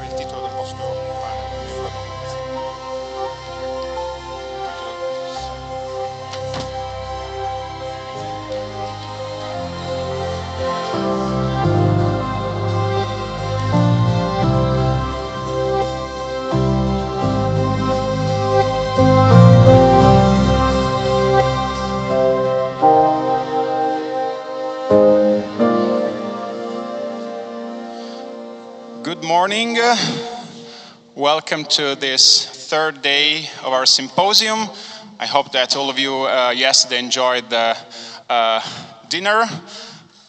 il titolo del vostro panel. Good morning. Welcome to this third day of our symposium. I hope that all of you yesterday enjoyed the dinner.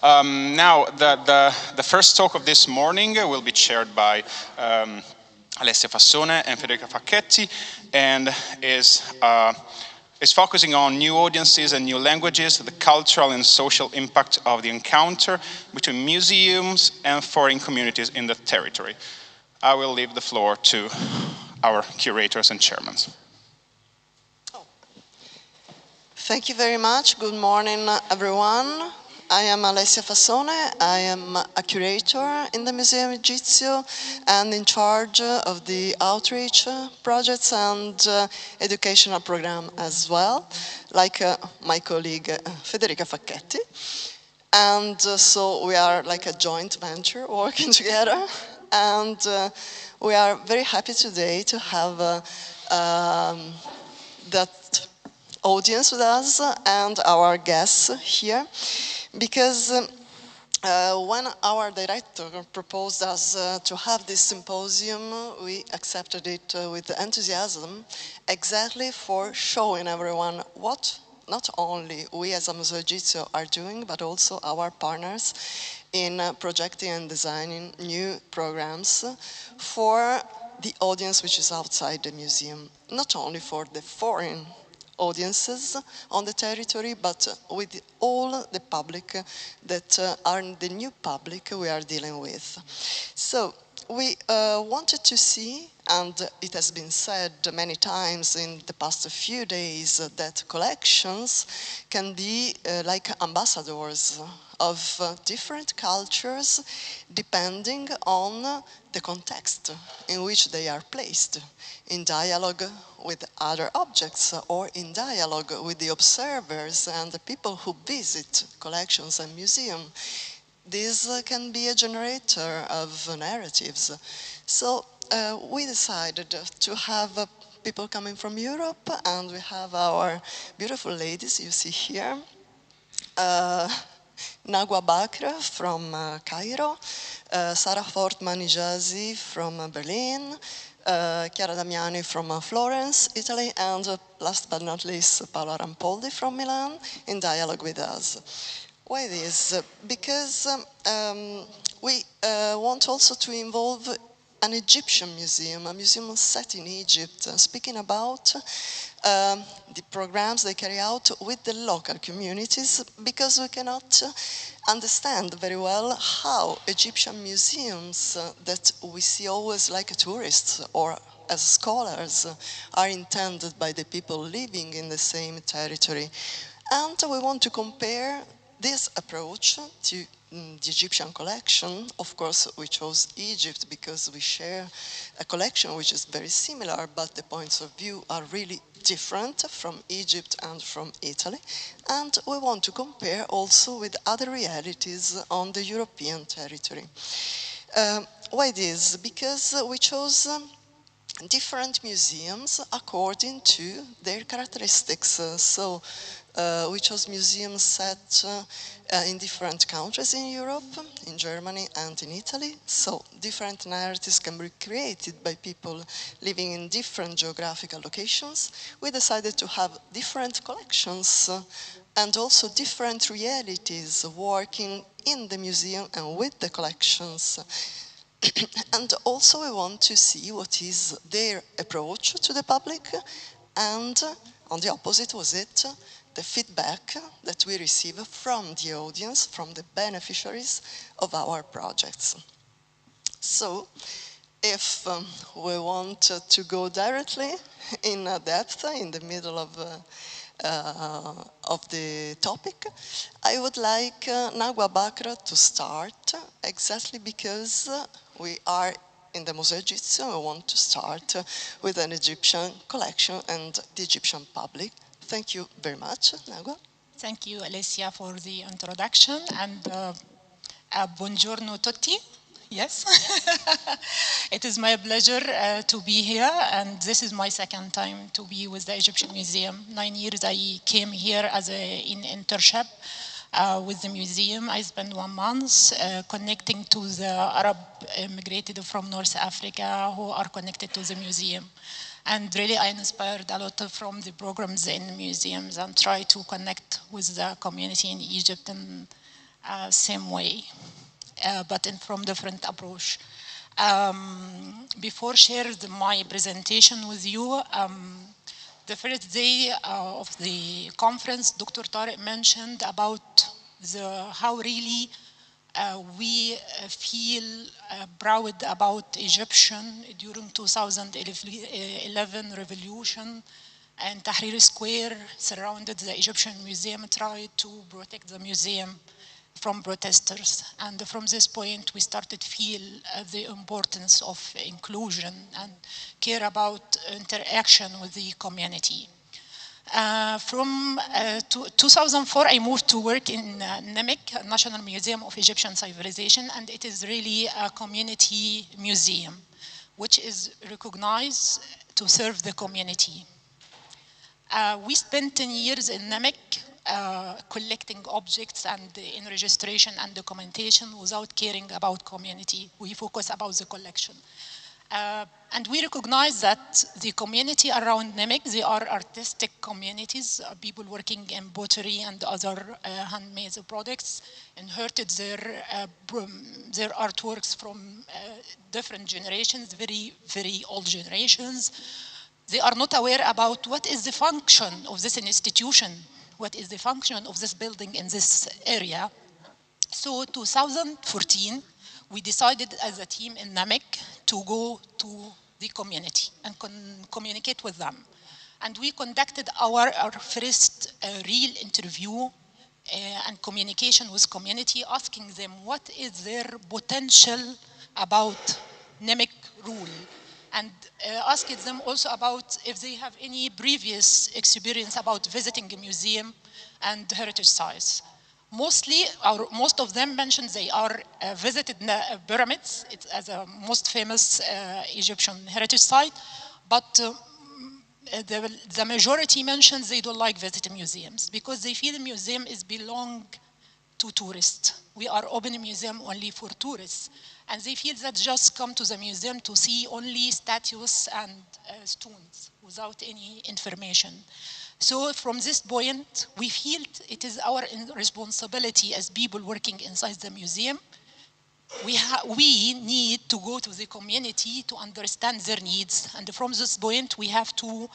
Now, the first talk of this morning will be chaired by Alessia Fassone and Federica Facchetti, and is focusing on new audiences and new languages, the cultural and social impact of the encounter between museums and foreign communities in the territory. I will leave the floor to our curators and chairmen. Thank you very much. Good morning, everyone. I am Alessia Fassone. I am a curator in the Museum Egizio and in charge of the outreach projects and educational program as well, like my colleague Federica Facchetti. And so we are like a joint venture working together. And we are very happy today to have that audience with us and our guests here, because when our director proposed us to have this symposium, we accepted it with enthusiasm, exactly for showing everyone what not only we as a Museo Egizio are doing, but also our partners in projecting and designing new programs for the audience which is outside the museum, not only for the foreign audiences on the territory, but with all the public that are the new public we are dealing with. So we wanted to see, and it has been said many times in the past few days, that collections can be like ambassadors of different cultures depending on the context in which they are placed, in dialogue with other objects or in dialogue with the observers and the people who visit collections and museums. This can be a generator of narratives. So we decided to have people coming from Europe, and we have our beautiful ladies you see here. Nagwa Bakr from Cairo, Sarah Fortmann-Hijazi from Berlin, Chiara Damiani from Florence, Italy, and last but not least, Paola Rampoldi from Milan, in dialogue with us. Why this? Because we want also to involve an Egyptian museum, a museum set in Egypt, speaking about the programs they carry out with the local communities, because we cannot understand very well how Egyptian museums that we see always like tourists or as scholars are intended by the people living in the same territory. And we want to compare this approach to the Egyptian collection. Of course, we chose Egypt because we share a collection which is very similar, but the points of view are really different from Egypt and from Italy. And we want to compare also with other realities on the European territory. Why this? Because we chose different museums according to their characteristics. So we chose museums set in different countries in Europe, in Germany and in Italy. So different narratives can be created by people living in different geographical locations. We decided to have different collections and also different realities working in the museum and with the collections. And also we want to see what is their approach to the public, and on the opposite was it the feedback that we receive from the audience, from the beneficiaries of our projects. So if we want to go directly in depth in the middle of the topic, I would like Nagwa Bakr to start, exactly because we are in the Museo Egizio, I want to start with an Egyptian collection and the Egyptian public. Thank you very much, Nagwa. Thank you, Alessia, for the introduction, and buongiorno tutti. Yes, it is my pleasure to be here, and this is my second time to be with the Egyptian Museum. 9 years I came here as in internship with the museum. I spent 1 month connecting to the Arab immigrated from North Africa who are connected to the museum. And really I inspired a lot from the programs in museums and try to connect with the community in Egypt in same way. But from different approach. Before sharing my presentation with you, the first day of the conference, Dr. Tariq mentioned about how really we feel proud about Egyptian during 2011 revolution, and Tahrir Square surrounded the Egyptian museum, tried to protect the museum from protesters. And from this point, we started to feel the importance of inclusion and care about interaction with the community. From 2004, I moved to work in NEMIC, National Museum of Egyptian Civilization, and it is really a community museum, which is recognized to serve the community. We spent 10 years in NEMIC collecting objects and in registration and documentation without caring about community. We focus about the collection. And we recognize that the community around NEMIC, they are artistic communities, people working in pottery and other handmade products, inherited their artworks from different generations, very, very old generations. They are not aware about what is the function of this institution, what is the function of this building in this area. So 2014, we decided as a team in NAMIC to go to the community and communicate with them. And we conducted our first real interview and communication with community, asking them what is their potential about NAMIC rule. And asked them also about if they have any previous experience about visiting a museum and heritage sites. Mostly, or most of them mentioned they are visited pyramids. It's as a most famous Egyptian heritage site, but the majority mentioned they don't like visiting museums because they feel the museum is belong to tourists. We are open a museum only for tourists. And they feel that just come to the museum to see only statues and stones without any information. So from this point, we feel it is our responsibility as people working inside the museum. We need to go to the community to understand their needs. And from this point, we have to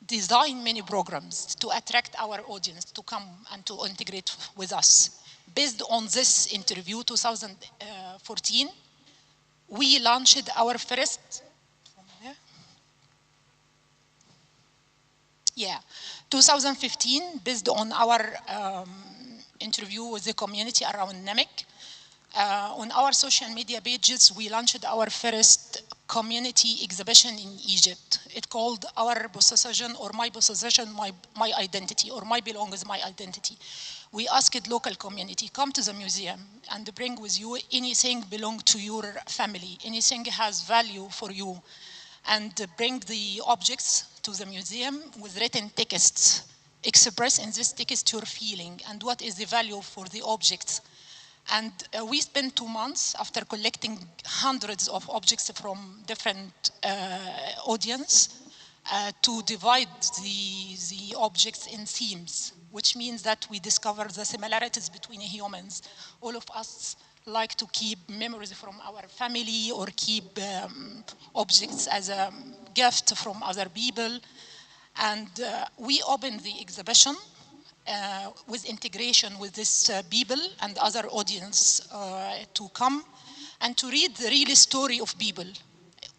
design many programs to attract our audience to come and to integrate with us. Based on this interview, 2014, we launched our first, 2015, based on our interview with the community around NAMIC. On our social media pages, we launched our first community exhibition in Egypt. It's called Our Possession or My Possession, My Identity, or My Belongs, My Identity. We asked local community, come to the museum and bring with you anything belong to your family, anything has value for you, and bring the objects to the museum with written texts. Express in this text your feeling and what is the value for the objects. And we spent 2 months after collecting hundreds of objects from different audience to divide the objects in themes, which means that we discover the similarities between humans. All of us like to keep memories from our family or keep objects as a gift from other people. And we opened the exhibition with integration with this people and other audience to come and to read the real story of people.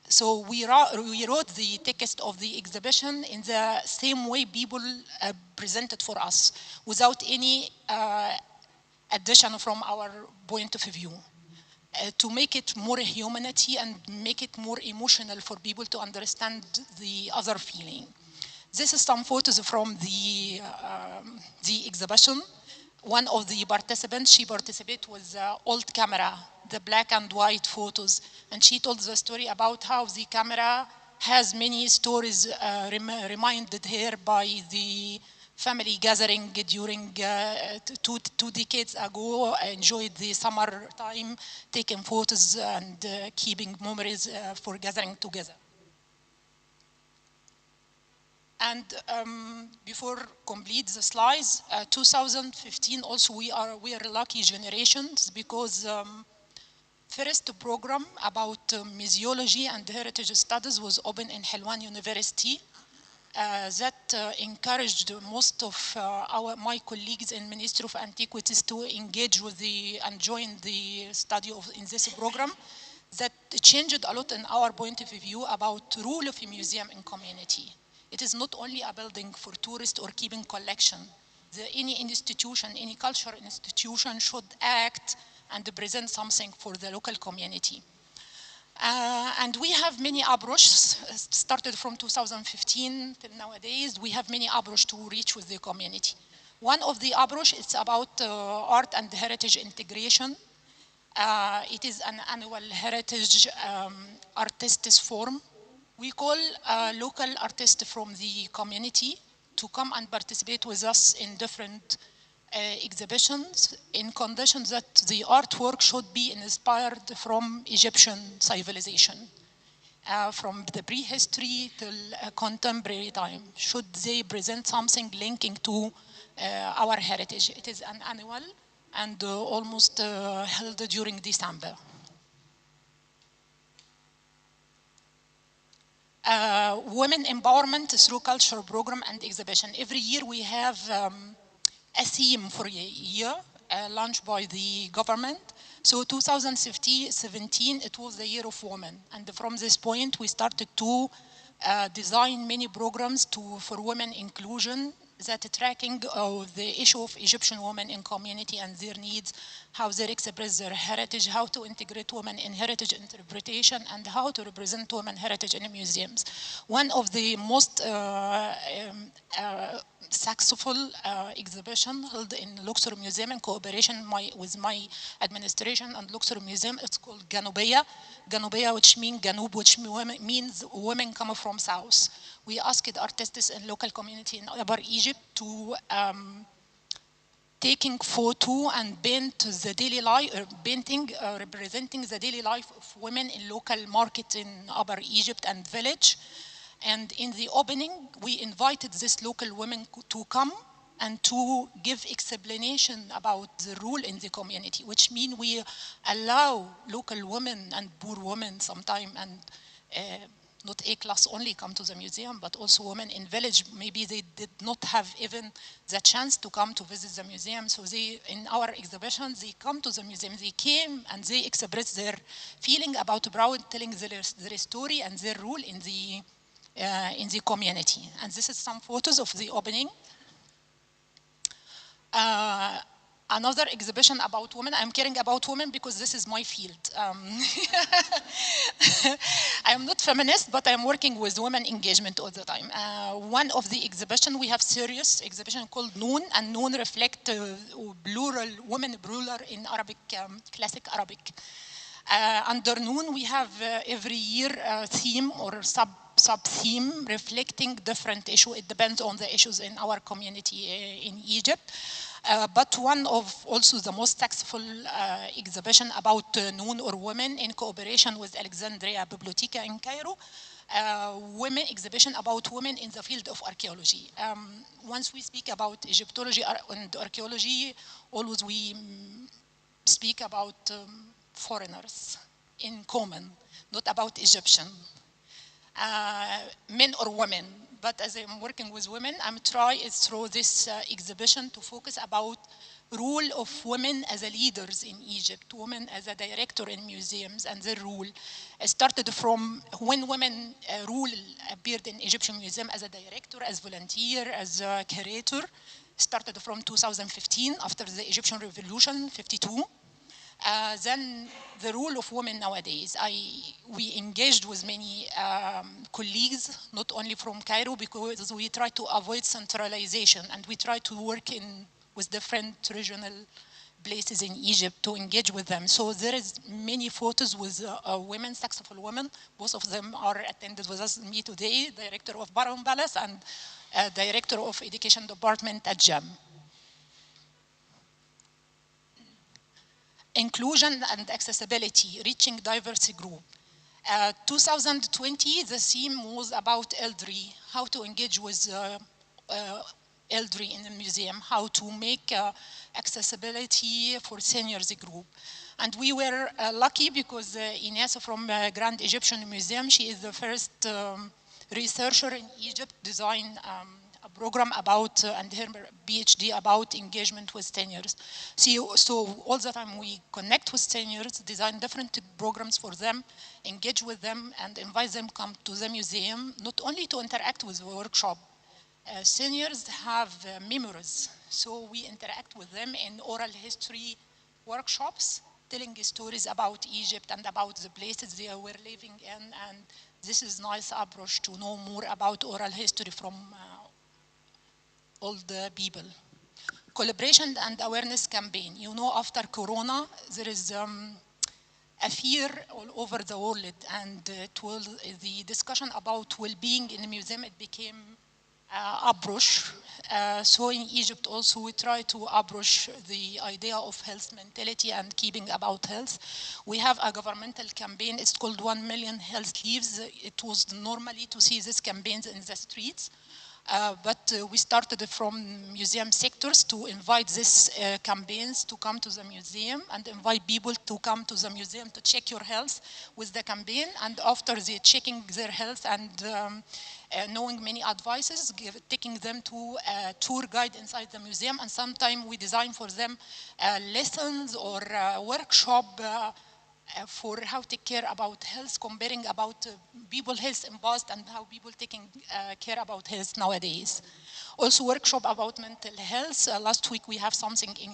So we wrote the text of the exhibition in the same way people presented for us, without any addition from our point of view. to make it more humanity and make it more emotional for people to understand the other feeling. This is some photos from the exhibition. One of the participants, she participated with old camera, the black and white photos, and she told the story about how the camera has many stories reminded her by the family gathering during two decades ago. I enjoyed the summer time, taking photos and keeping memories for gathering together. And before complete the slides, 2015 also we are lucky generations because first program about museology and heritage studies was opened in Helwan University. That encouraged most of my colleagues in Ministry of Antiquities to engage with and join the study in this program. That changed a lot in our point of view about role of a museum in community. It is not only a building for tourists or keeping collection. Any institution, any cultural institution should act and present something for the local community. And we have many approaches, started from 2015 till nowadays. We have many approaches to reach with the community. One of the approaches is about art and heritage integration. It is an annual heritage artists forum. We call local artists from the community to come and participate with us in different exhibitions in conditions that the artwork should be inspired from Egyptian civilization. From the prehistory till contemporary time, should they present something linking to our heritage. It is an annual and almost held during December. Women empowerment through cultural program and exhibition. Every year we have a theme for a year launched by the government. So 2017, it was the year of women. And from this point, we started to design many programs for women inclusion that tracking the issue of Egyptian women in community and their needs, how they express their heritage, how to integrate women in heritage interpretation, and how to represent women heritage in museums. One of the most successful exhibition held in Luxor Museum in cooperation with my administration and Luxor Museum. It's called Ganubiya. Ganubiya, which means Ganub, which means women come from south. We asked artists in local community in Upper Egypt to taking photo and paint the daily life, painting representing the daily life of women in local market in Upper Egypt and village. And in the opening, we invited these local women to come and to give explanation about the role in the community, which means we allow local women and poor women sometimes, and not A-class only come to the museum, but also women in village, maybe they did not have even the chance to come to visit the museum. So they, in our exhibition, they come to the museum, they came and they expressed their feeling about Brown, telling their story and their role in the community. And this is some photos of the opening. Another exhibition about women. I'm caring about women because this is my field. I am not feminist, but I'm working with women engagement all the time. One of the exhibition, we have serious exhibition called Noon, and Noon reflect plural, women plural in Arabic, classic Arabic. Under Noon, we have every year a theme or sub-theme reflecting different issues. It depends on the issues in our community in Egypt. But one of also the most successful exhibition about Noon or women in cooperation with Alexandria Bibliotheca in Cairo, women exhibition about women in the field of archaeology. Once we speak about Egyptology and archaeology, always we speak about foreigners in common, not about Egyptian, men or women. But as I'm working with women, I'm trying through this exhibition to focus about role of women as a leaders in Egypt, women as a director in museums and their role. It started from when women rule appeared in Egyptian museum as a director, as volunteer, as a curator. Started from 2015 after the Egyptian Revolution, 52. Then the role of women nowadays. We engaged with many colleagues, not only from Cairo, because we try to avoid centralization, and we try to work with different regional places in Egypt to engage with them. So there is many photos with women, successful women. Both of them are attended with us, me today, director of Baron Palace and director of education department at GEM. Inclusion and accessibility, reaching diverse group. 2020, the theme was about elderly, how to engage with elderly in the museum, how to make accessibility for seniors group. And we were lucky because Ines from Grand Egyptian Museum, she is the first researcher in Egypt, designed a program about, and her PhD about engagement with seniors. So all the time we connect with seniors, design different programs for them, engage with them, and invite them come to the museum, not only to interact with the workshop. Seniors have memories, so we interact with them in oral history workshops, telling stories about Egypt and about the places they were living in, and this is a nice approach to know more about oral history from all the people. Collaboration and awareness campaign. You know, after Corona, there is a fear all over the world, and the discussion about well-being in the museum, it became approach. So in Egypt also we try to approach the idea of health mentality and keeping about health. We have a governmental campaign, it's called 1 Million Health Leaves. It was normally to see these campaigns in the streets. But we started from museum sectors to invite these campaigns to come to the museum and invite people to come to the museum to check your health with the campaign. And after they checking their health and knowing many advices, taking them to a tour guide inside the museum. And sometimes we design for them lessons or workshop for how to take care about health, comparing about people health in past and how people taking care about health nowadays. Also workshop about mental health. Last week we have something in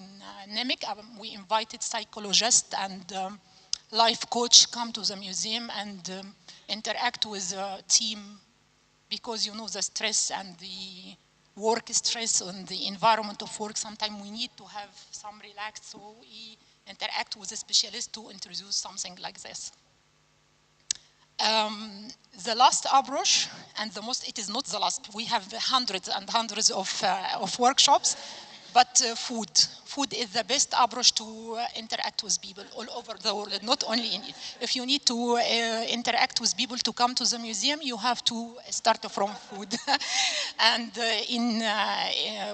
NEMIC. We invited psychologists and life coach come to the museum and interact with the team, because you know the stress and the work stress and the environment of work, sometimes we need to have some relaxed, so we interact with a specialist to introduce something like this. The last approach, and the most, it is not the last, we have hundreds and hundreds of workshops, but food. Food is the best approach to interact with people all over the world, not only in, if you need to interact with people to come to the museum, you have to start from food. And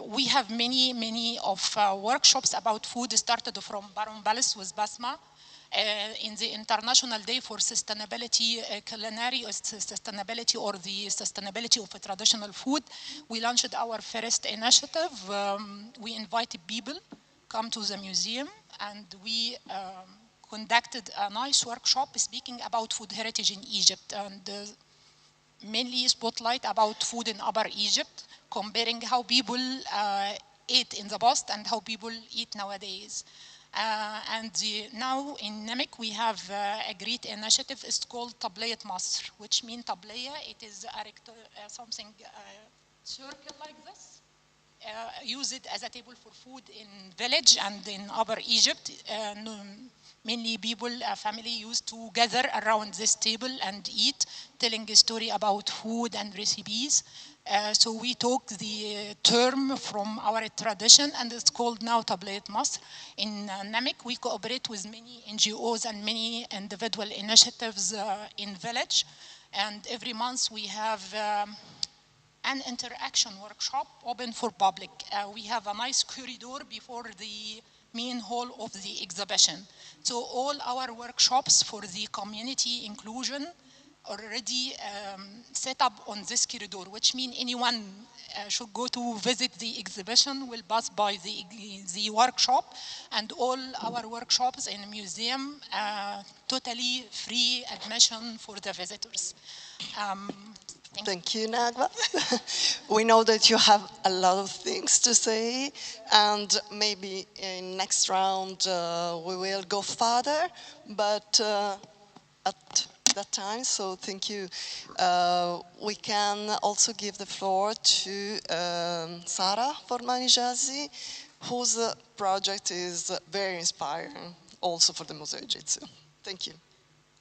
we have many of workshops about food, started from Baron Palace with Basma. In the International Day for Sustainability, Culinary Sustainability, or the Sustainability of Traditional Food, we launched our first initiative. We invited people come to the museum, and we conducted a nice workshop speaking about food heritage in Egypt, and mainly spotlight about food in Upper Egypt, comparing how people ate in the past and how people eat nowadays. Now in NEMIC we have a great initiative. It's called Tablayat Masr, which means Tablaya. It is something circle like this. Use it as a table for food in village and in Upper Egypt. Mainly people, family used to gather around this table and eat, telling a story about food and recipes. So we took the term from our tradition, and it's called now Tablayat Masr. In NEMIC, we cooperate with many NGOs and many individual initiatives in village. And every month we have an interaction workshop open for public. We have a nice corridor before the main hall of the exhibition. So all our workshops for the community inclusion already set up on this corridor, which means anyone should go to visit the exhibition will pass by the workshop, and all our workshops in the museum totally free admission for the visitors. Thank you, Nagwa. We know that you have a lot of things to say, and maybe in next round we will go further, but at that time, so thank you. We can also give the floor to Sara Fortmann-Hijazi, whose project is very inspiring also for the Museo Jitsu. Thank you.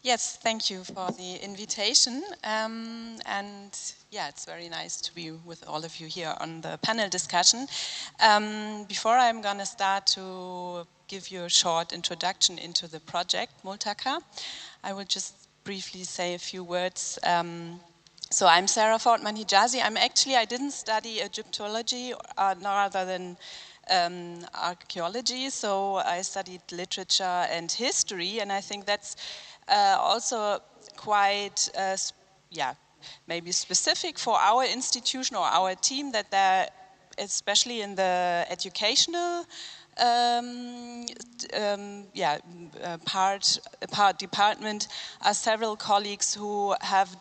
Yes, thank you for the invitation. And yeah, it's very nice to be with all of you here on the panel discussion. Before I'm going to start to give you a short introduction into the project, Multaka, I will just briefly say a few words. So I'm Sarah Fortmann-Hijazi. I didn't study Egyptology, rather than archaeology, so I studied literature and history, and I think that's also quite, maybe specific for our institution or our team, that there, especially in the educational department, are several colleagues who have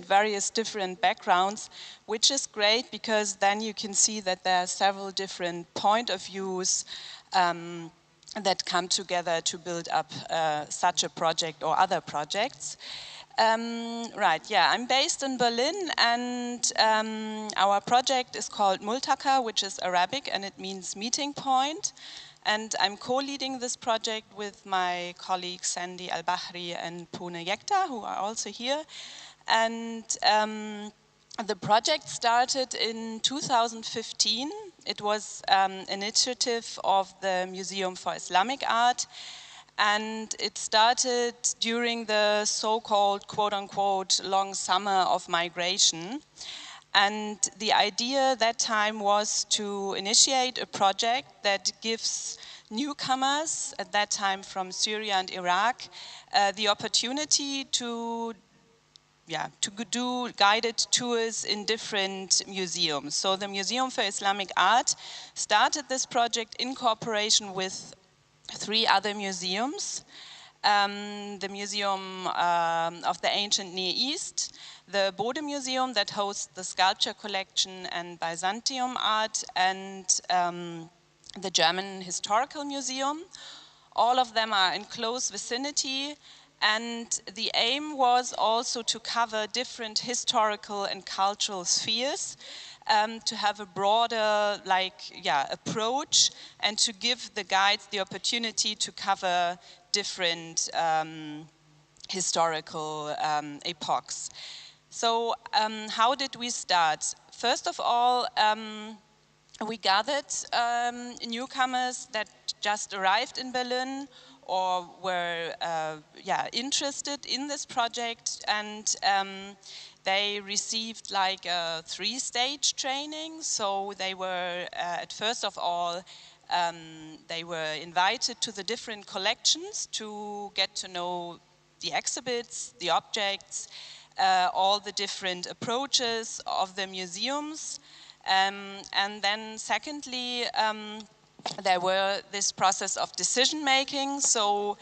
various different backgrounds, which is great because then you can see that there are several different point of views that come together to build up such a project or other projects. I'm based in Berlin, and our project is called Multaka, which is Arabic, and it means meeting point. And I'm co-leading this project with my colleagues Sandy Al-Bahri and Pune Yekta, who are also here. And the project started in 2015. It was an initiative of the Museum for Islamic Art, and it started during the so-called, quote-unquote, long summer of migration. And the idea that time was to initiate a project that gives newcomers, at that time from Syria and Iraq, the opportunity to do guided tours in different museums. So the Museum for Islamic Art started this project in cooperation with 3 other museums. The Museum of the Ancient Near East, the Bode Museum that hosts the sculpture collection and Byzantium art, and the German Historical Museum. All of them are in close vicinity, and the aim was also to cover different historical and cultural spheres, to have a broader approach, and to give the guides the opportunity to cover different historical epochs. So how did we start? First of all, we gathered newcomers that just arrived in Berlin or were interested in this project, and they received like a 3-stage training. So they were, at first of all, they were invited to the different collections to get to know the exhibits, the objects, all the different approaches of the museums. And then secondly, there were this process of decision making. So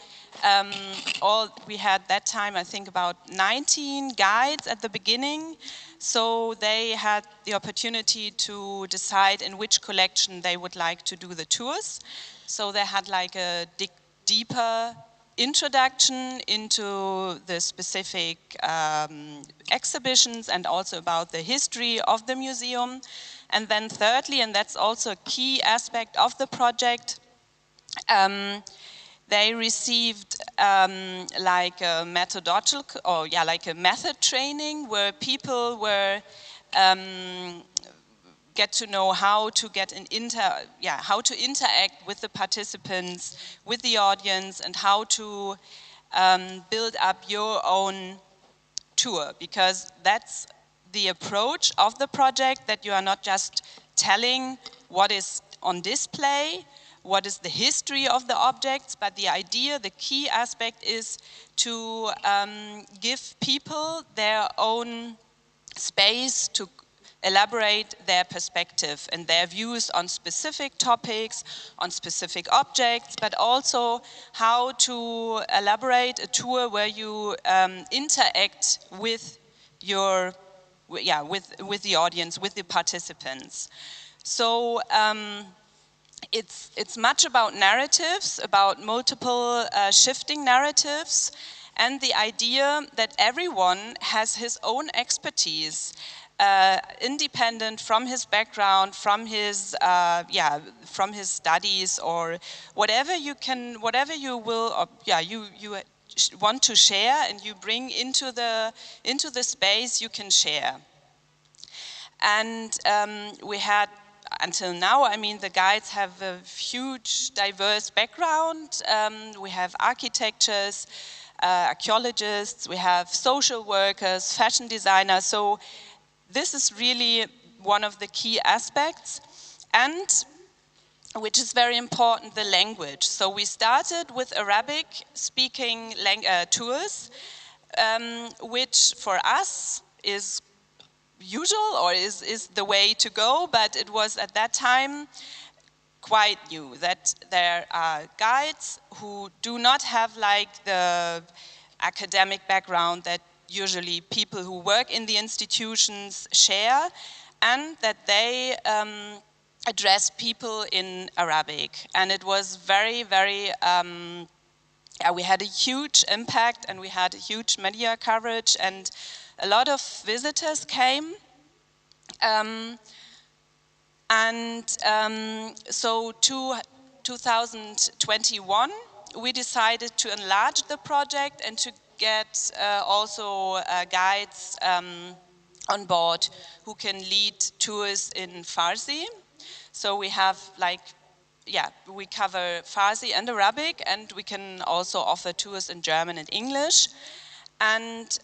we had that time, I think, about 19 guides at the beginning. So they had the opportunity to decide in which collection they would like to do the tours. So they had like a deeper introduction into the specific exhibitions and also about the history of the museum. And then thirdly, and that's also a key aspect of the project, they received like a methodological, or like a method training where people were get to know how to how to interact with the participants, with the audience, and how to build up your own tour, because that's the approach of the project, that you are not just telling what is on display, what is the history of the objects, but the idea, the key aspect is to give people their own space to elaborate their perspective and their views on specific topics, on specific objects, but also how to elaborate a tour where you interact with your, with the audience, with the participants. So it's much about narratives, about multiple shifting narratives, and the idea that everyone has his own expertise, independent from his background, from his from his studies, or whatever you can, whatever you will, or, you want to share and you bring into the space, you can share. And we had, until now, I mean, the guides have a huge, diverse background. We have architects, archaeologists, we have social workers, fashion designers. So this is really one of the key aspects, and which is very important, the language. So we started with Arabic-speaking tours, which for us is usual, or is the way to go, but it was at that time quite new that there are guides who do not have like the academic background that usually people who work in the institutions share, and that they address people in Arabic. And it was very, very, we had a huge impact, and we had a huge media coverage, and a lot of visitors came. So 2021, we decided to enlarge the project and to get also guides on board who can lead tours in Farsi. So we have like, we cover Farsi and Arabic, and we can also offer tours in German and English. And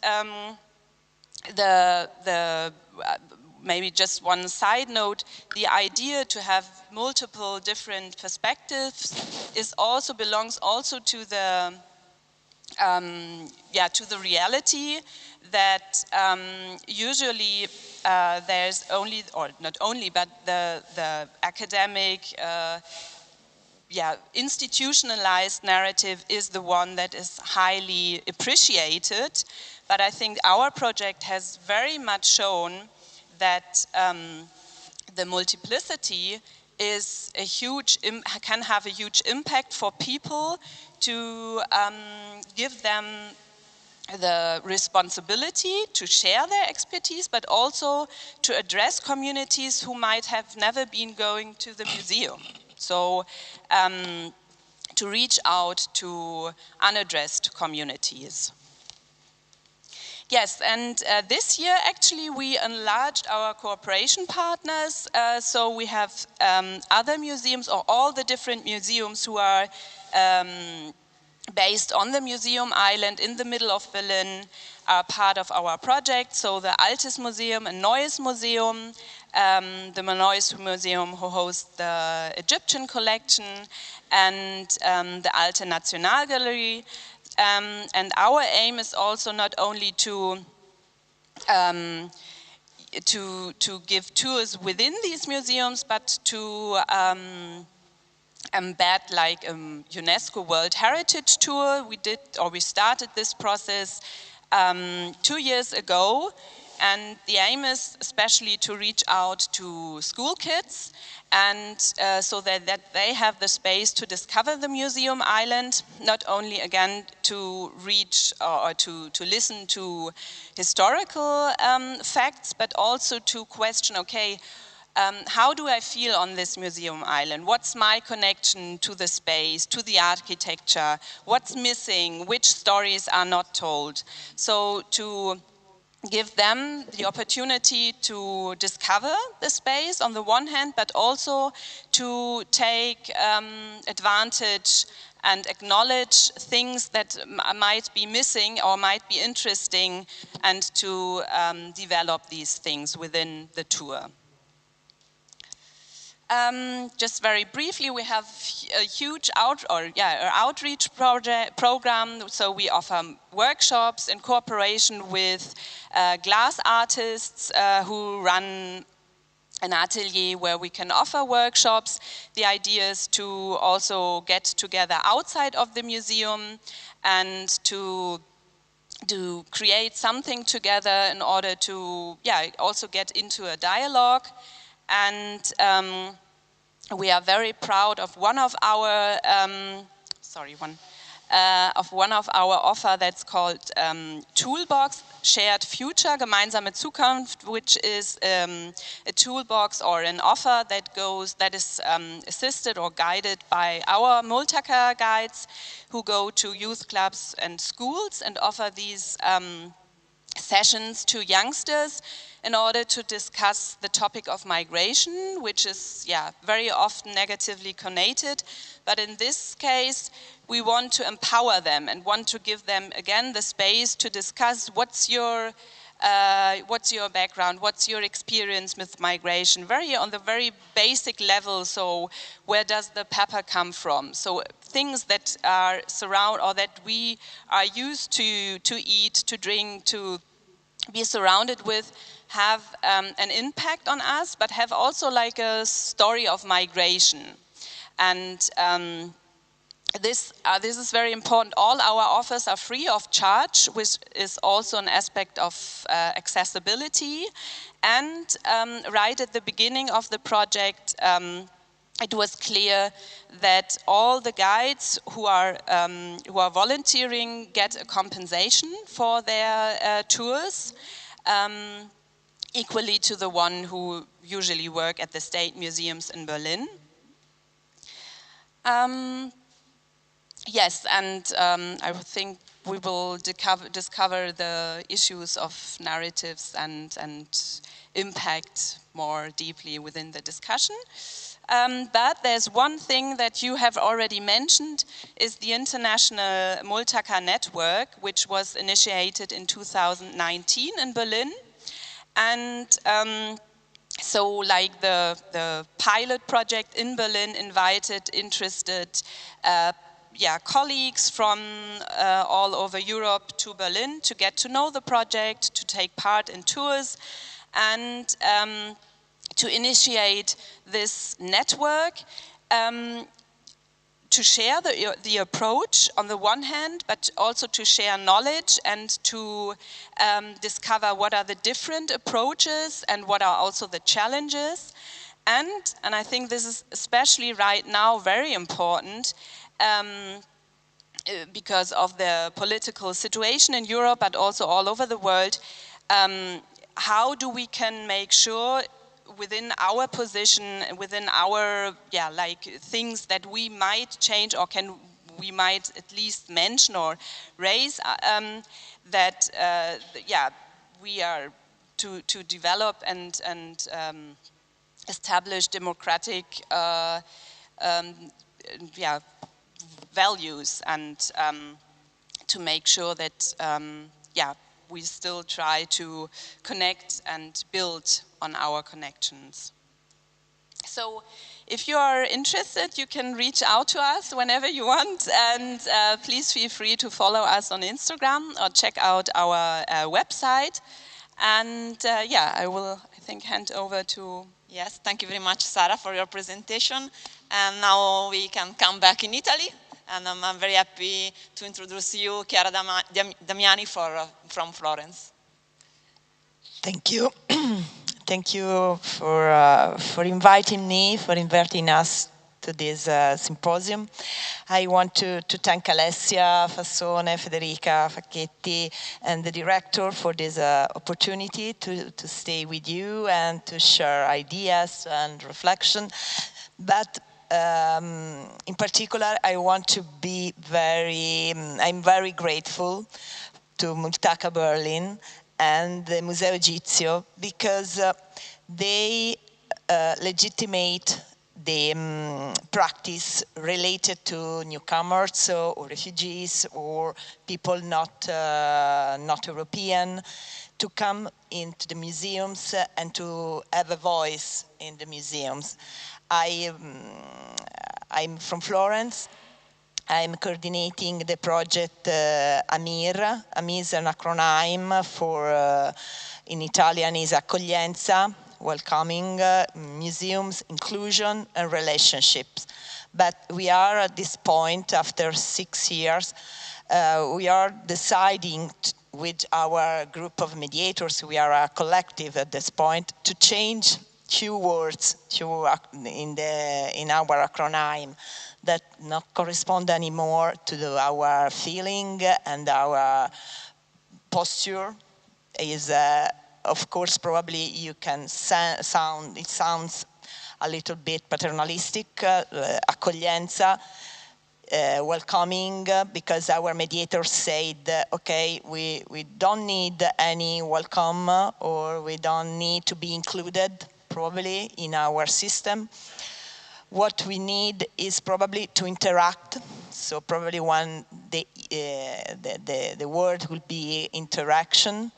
maybe just one side note, the idea to have multiple different perspectives belongs also to the to the reality that usually there's only, or not only, but the academic institutionalized narrative is the one that is highly appreciated. But I think our project has very much shown that the multiplicity is a huge, can have a huge impact for people, to give them the responsibility to share their expertise, but also to address communities who might have never been going to the museum. So to reach out to unaddressed communities. Yes, and this year actually we enlarged our cooperation partners. So we have other museums, or all the different museums who are based on the museum island in the middle of Berlin are part of our project. So the Altes Museum and Neues Museum, the Neues Museum who hosts the Egyptian collection, and the Alte Nationalgalerie. And our aim is also not only to give tours within these museums, but to embed like a UNESCO World Heritage Tour. We started this process 2 years ago, and the aim is especially to reach out to school kids, and so that they have the space to discover the museum island, not only again to reach or to listen to historical facts, but also to question, okay, how do I feel on this museum island? What's my connection to the space, to the architecture? What's missing? Which stories are not told? So to give them the opportunity to discover the space on the one hand, but also to take advantage and acknowledge things that might be missing or might be interesting, and to develop these things within the tour. Just very briefly, we have a huge outreach program. So we offer workshops in cooperation with glass artists who run an atelier where we can offer workshops. The idea is to also get together outside of the museum and to create something together in order to also get into a dialogue. And we are very proud of one of our offer that's called Toolbox Shared Future, Gemeinsame Zukunft, which is a toolbox or an offer that is assisted or guided by our Multaka guides who go to youth clubs and schools and offer these sessions to youngsters in order to discuss the topic of migration, which is very often negatively connoted. But in this case, we want to empower them and want to give them again the space to discuss what's your background, what's your experience with migration, on the very basic level. So where does the pepper come from? So things that are that we are used to eat, to drink, to be surrounded with have an impact on us, but have also like a story of migration. And this is very important. All our offers are free of charge, which is also an aspect of accessibility. And right at the beginning of the project, it was clear that all the guides who are volunteering get a compensation for their tours, equally to the one who usually work at the state museums in Berlin. Yes, and I think we will discover the issues of narratives and impact more deeply within the discussion. But there's one thing that you have already mentioned, is the International Multaka Network, which was initiated in 2019 in Berlin. And so like the pilot project in Berlin invited interested colleagues from all over Europe to Berlin to get to know the project, to take part in tours, and to initiate this network, to share the approach on the one hand, but also to share knowledge and to discover what are the different approaches and what are also the challenges. And I think this is especially right now very important, because of the political situation in Europe, but also all over the world. How do we can make sure within our position, within our things that we might change, or we might at least mention or raise, that we are to develop and establish democratic values, and to make sure that we still try to connect and build on our connections. So if you are interested, you can reach out to us whenever you want, and please feel free to follow us on Instagram or check out our website. And I will, I think, hand over to... Yes, thank you very much, Sara, for your presentation. And now we can come back in Italy. And I'm very happy to introduce you, Chiara Damiani from Florence. Thank you. Thank you for inviting me, for inviting us to this symposium. I want to thank Alessia, Fassone, Federica, Facchetti, and the director for this opportunity to stay with you and to share ideas and reflection. But in particular, I want to be I'm very grateful to Multaka Berlin and the Museo Egizio, because they legitimate the practice related to newcomers or refugees or people not European to come into the museums and to have a voice in the museums. I'm from Florence. I'm coordinating the project AMIR. AMIR is an acronym for, in Italian, is accoglienza, welcoming, museums, inclusion, and relationships. But we are at this point, after 6 years, we are deciding with our group of mediators, we are a collective at this point, to change few words in our acronym that not correspond anymore to our feeling and our posture. Is of course, probably you can it sounds a little bit paternalistic, accoglienza, welcoming, because our mediators said, okay, we don't need any welcome or we don't need to be included probably in our system. What we need is probably to interact. So probably the word will be interaction,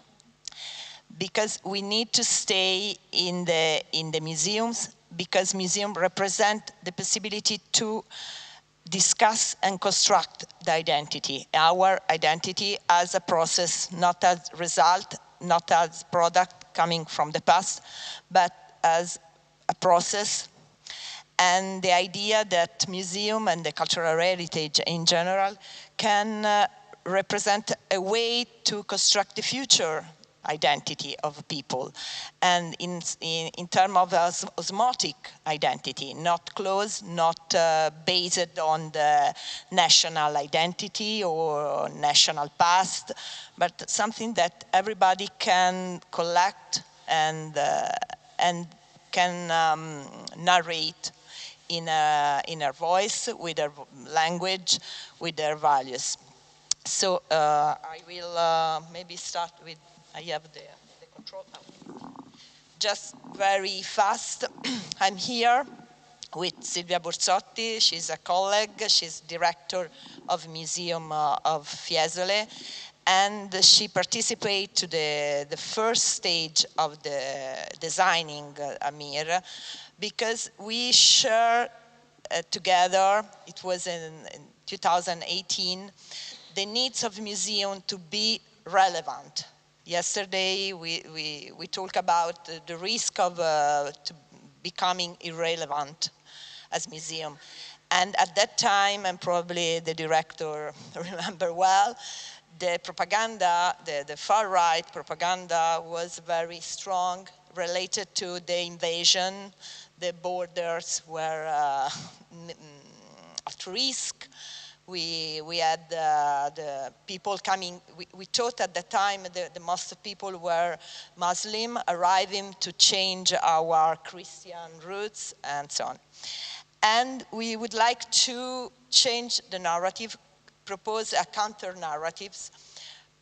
because we need to stay in the museums, because museums represent the possibility to discuss and construct the identity, our identity as a process, not as result, not as product coming from the past, but as a process. And the idea that museum and the cultural heritage in general can represent a way to construct the future identity of people, and in terms of osmotic identity, not close, not based on the national identity or national past, but something that everybody can collect and can narrate in their voice, with their language, with their values. So I will maybe start with, I have the control now. Just very fast, I'm here with Silvia Borzotti. She's a colleague, she's director of Museum of Fiesole, and she participated to the first stage of the designing AMIR, because we share together, it was in 2018, the needs of museum to be relevant. Yesterday we talked about the risk of to becoming irrelevant as museum. And at that time, and probably the director remember well, the propaganda, the far-right propaganda was very strong, related to the invasion. The borders were at risk. We had the people coming, we thought at the time the most people were Muslim, arriving to change our Christian roots and so on. And we would like to change the narrative, propose a counter-narratives,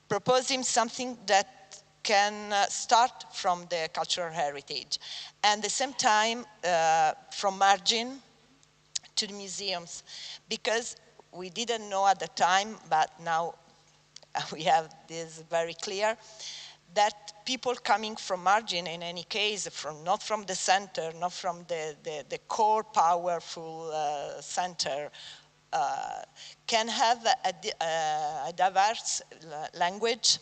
proposing something that can start from the cultural heritage, and at the same time from margin to the museums, because we didn't know at the time, but now we have this very clear, that people coming from margin, in any case, not from the center, not from the core powerful center, can have a diverse language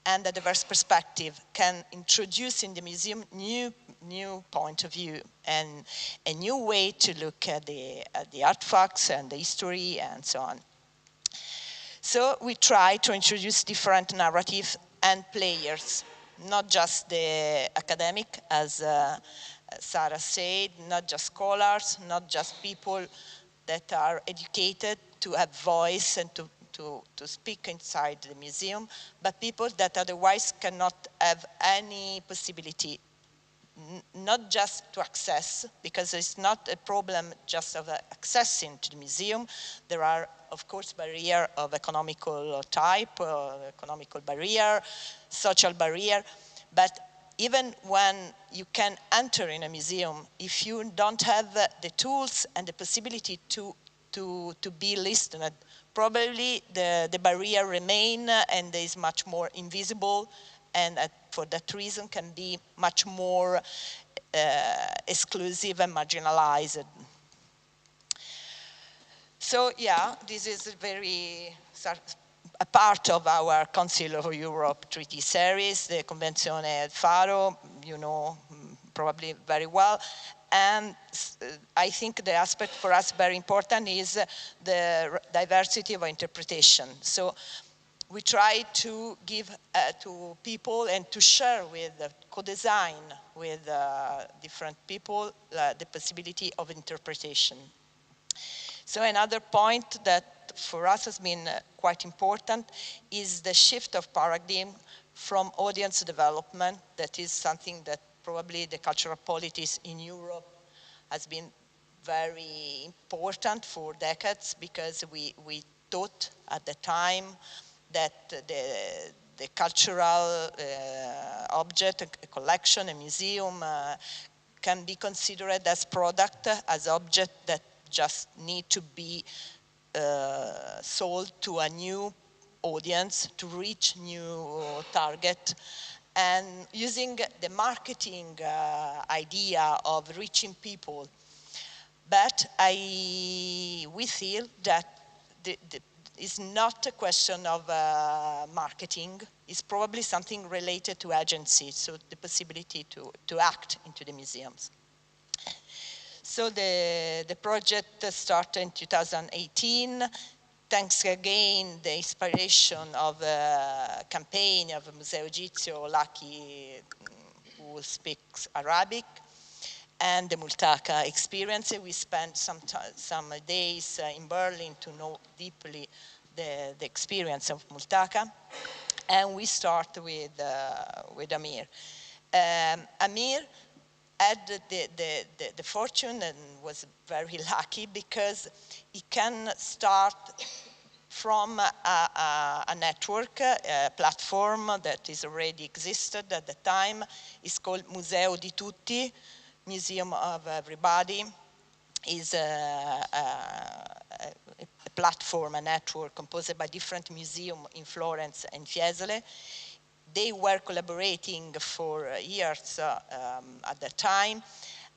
and a diverse perspective, can introduce in the museum new point of view and a new way to look at the artifacts and the history and so on. So we try to introduce different narratives and players, not just the academic, as Sarah said, not just scholars, not just people that are educated to have voice and to speak inside the museum, but people that otherwise cannot have any possibility, not just to access, because it's not a problem just of accessing to the museum. There are, of course, barriers of economical type, economical barrier, social barrier, but even when you can enter in a museum, if you don't have the tools and the possibility to be listened, probably the barrier remain and is much more invisible, and for that reason can be much more exclusive and marginalized. So yeah, this is a part of our Council of Europe treaty series, the Convenzione Faro, you know probably very well. And I think the aspect for us very important is the diversity of interpretation. So we try to give to people and to share with, co-design with different people the possibility of interpretation. So another point that for us has been quite important is the shift of paradigm from audience development. That is something that probably the cultural politics in Europe has been very important for decades, because we thought at the time that the cultural object, a collection, a museum, can be considered as product, as object that just need to be sold to a new audience, to reach new target. And using the marketing idea of reaching people. But we feel that it's not a question of marketing. It's probably something related to agency, so the possibility to act into the museums. So the project started in 2018. Thanks again the inspiration of a campaign of Museo Egizio Lucky, who speaks Arabic, and the Multaka experience. We spent some days in Berlin to know deeply the experience of Multaka. And we start with Amir. Amir had the fortune and was very lucky, because he can start from a network, a platform that is already existed at the time. It's called Museo di Tutti, Museum of Everybody. Is a platform, a network composed by different museums in Florence and Fiesole. They were collaborating for years at that time,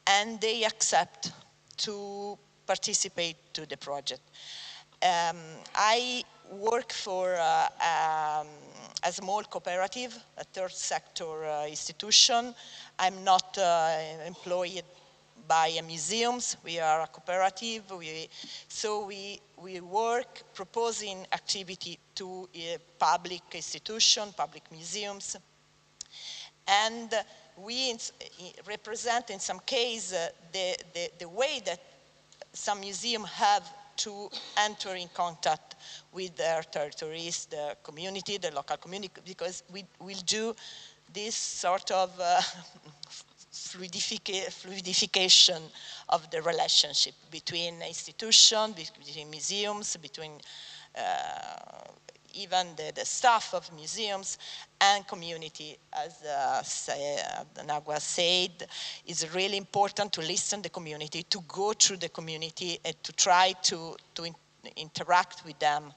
and they accept to participate to the project. I work for a small cooperative, a third sector institution. I'm not employed by museums. We are a cooperative. So we work proposing activity to public institutions, public museums. And we represent in some case the way that some museums have to enter in contact with their territories, the community, the local community, because we will do this sort of fluidification of the relationship between institutions, between museums, between even the staff of museums and community. As Nagwa said, it's really important to listen to the community, to go through the community, and to try to interact with them.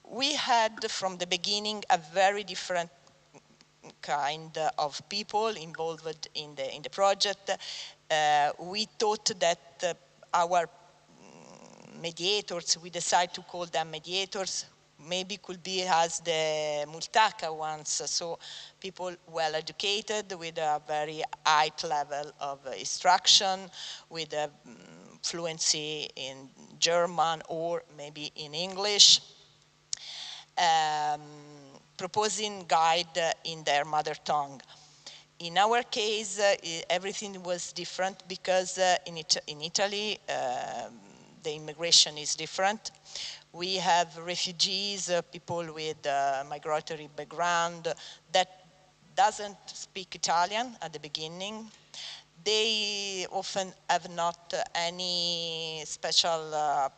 We had from the beginning a very different kind of people involved in the project. We thought that our mediators, we decided to call them mediators, maybe could be as the Multaka ones, so people well educated with a very high level of instruction, with a fluency in German or maybe in English, proposing guide in their mother tongue. In our case, everything was different, because in Italy, the immigration is different. We have refugees, people with migratory background that doesn't speak Italian at the beginning. They often have not any special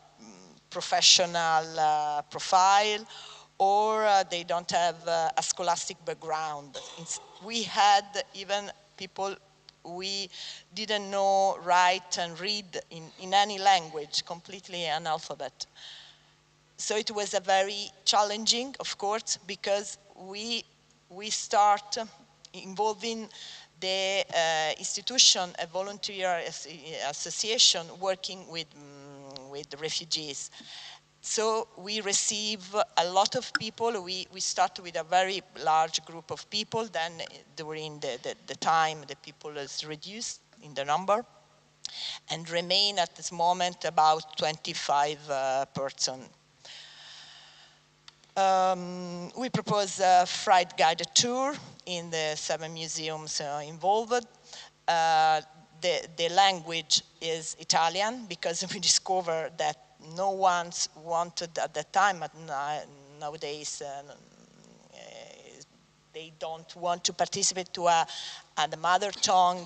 professional profile, or they don't have a scholastic background. We had even people we didn't know write and read in any language, completely analphabet. So it was a very challenging, of course, because we start involving the institution, a volunteer association working with the refugees. So we receive a lot of people. We start with a very large group of people. Then during the time, the people is reduced in the number and remain at this moment about 25 persons. We propose a freight guided tour in the 7 museums involved. The language is Italian because we discovered that no one wanted at that time, but nowadays they don't want to participate to a mother tongue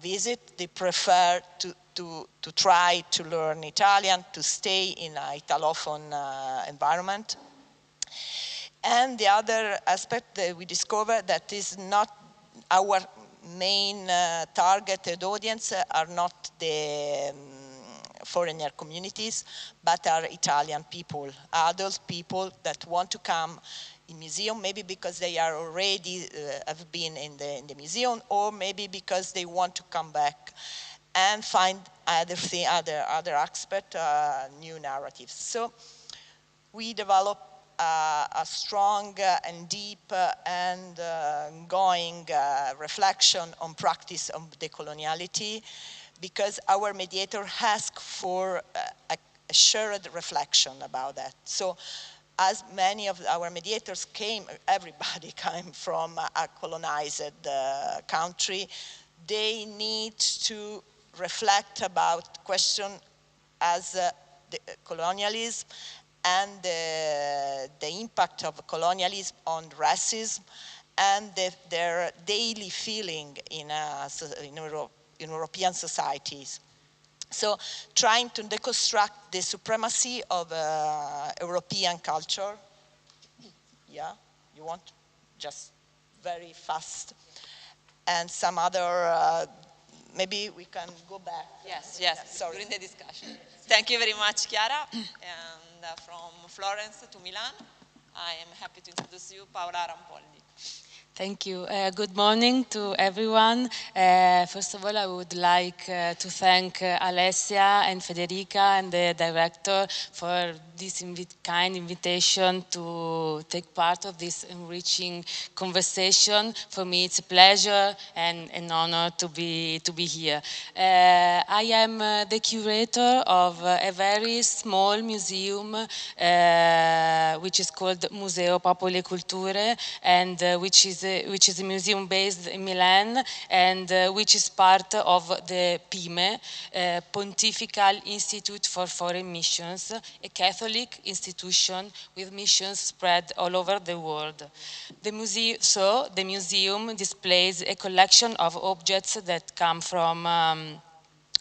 visit. They prefer to try to learn Italian, to stay in an Italophone environment. And the other aspect that we discovered that is not our main targeted audience are not the foreigner communities, but are Italian people, adult people that want to come in museum, maybe because they are already have been in the museum, or maybe because they want to come back and find other aspect, new narratives. So we develop a strong and deep and ongoing reflection on practice of decoloniality, because our mediator asked for a shared reflection about that. So as many of our mediators came, everybody came from a colonized country, they need to reflect about question as the colonialism and the impact of colonialism on racism and their daily feeling in European societies. So trying to deconstruct the supremacy of European culture. Yeah, you want? Just very fast. And some other, maybe we can go back. Yes, Sorry. during the discussion. Thank you very much, Chiara. And from Florence to Milan, I am happy to introduce you, Paola Rampoldi. Thank you. Good morning to everyone. First of all, I would like to thank Alessia and Federica and the director for this kind invitation to take part of this enriching conversation. For me, it's a pleasure and an honor to be here. I am the curator of a very small museum, which is called Museo Popoli Culture, and which is a museum based in Milan, and which is part of the PIME, Pontifical Institute for Foreign Missions, a Catholic institution with missions spread all over the world. The museum displays a collection of objects that come from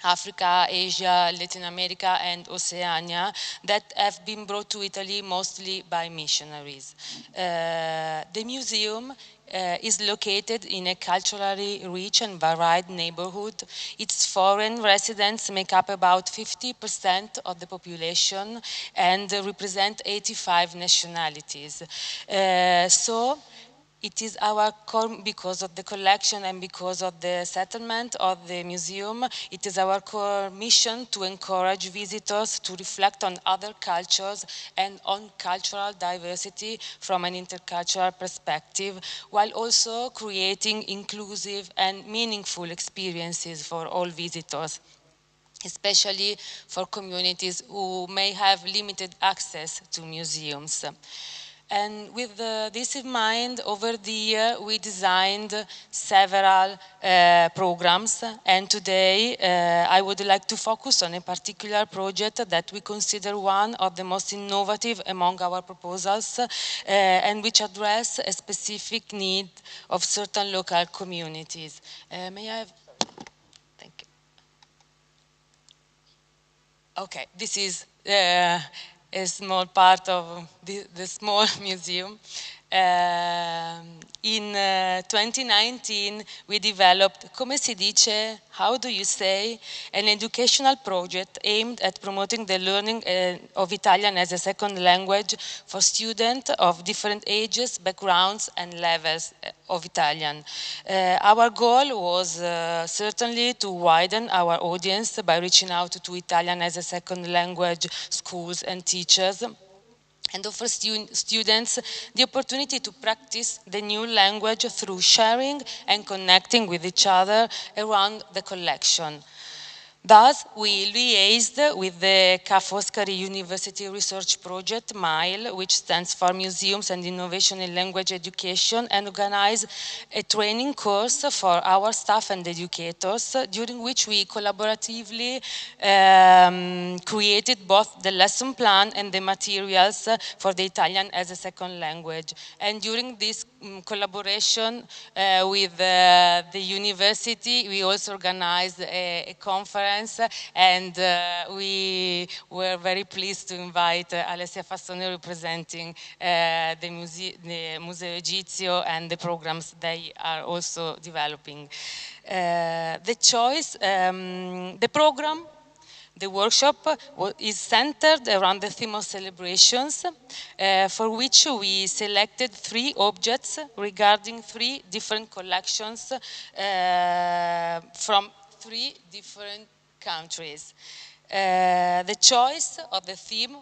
Africa, Asia, Latin America, and Oceania that have been brought to Italy mostly by missionaries. The museum is located in a culturally rich and varied neighborhood. Its foreign residents make up about 50% of the population and represent 85 nationalities. It is our core, because of the collection and because of the settlement of the museum, it is our core mission to encourage visitors to reflect on other cultures and on cultural diversity from an intercultural perspective, while also creating inclusive and meaningful experiences for all visitors, especially for communities who may have limited access to museums. And with this in mind, over the year, we designed several programs. And today, I would like to focus on a particular project that we consider one of the most innovative among our proposals, and which address a specific need of certain local communities. May I have? Thank you. Okay, this is a small part of the small museum. In 2019, we developed, come si dice, how do you say, an educational project aimed at promoting the learning of Italian as a second language for students of different ages, backgrounds, and levels of Italian. Our goal was certainly to widen our audience by reaching out to Italian as a second language schools and teachers, and offer students the opportunity to practice the new language through sharing and connecting with each other around the collection. Thus, we liaised with the Ca' Foscari University Research Project, MILE, which stands for Museums and Innovation in Language Education, and organized a training course for our staff and educators, during which we collaboratively created both the lesson plan and the materials for the Italian as a second language. And during this collaboration with the university, we also organized a conference, and we were very pleased to invite Alessia Fassone, representing the Museo Egizio and the programs they are also developing. The program, the workshop is centered around the theme of celebrations, for which we selected 3 objects regarding 3 different collections from 3 different countries. The choice of the theme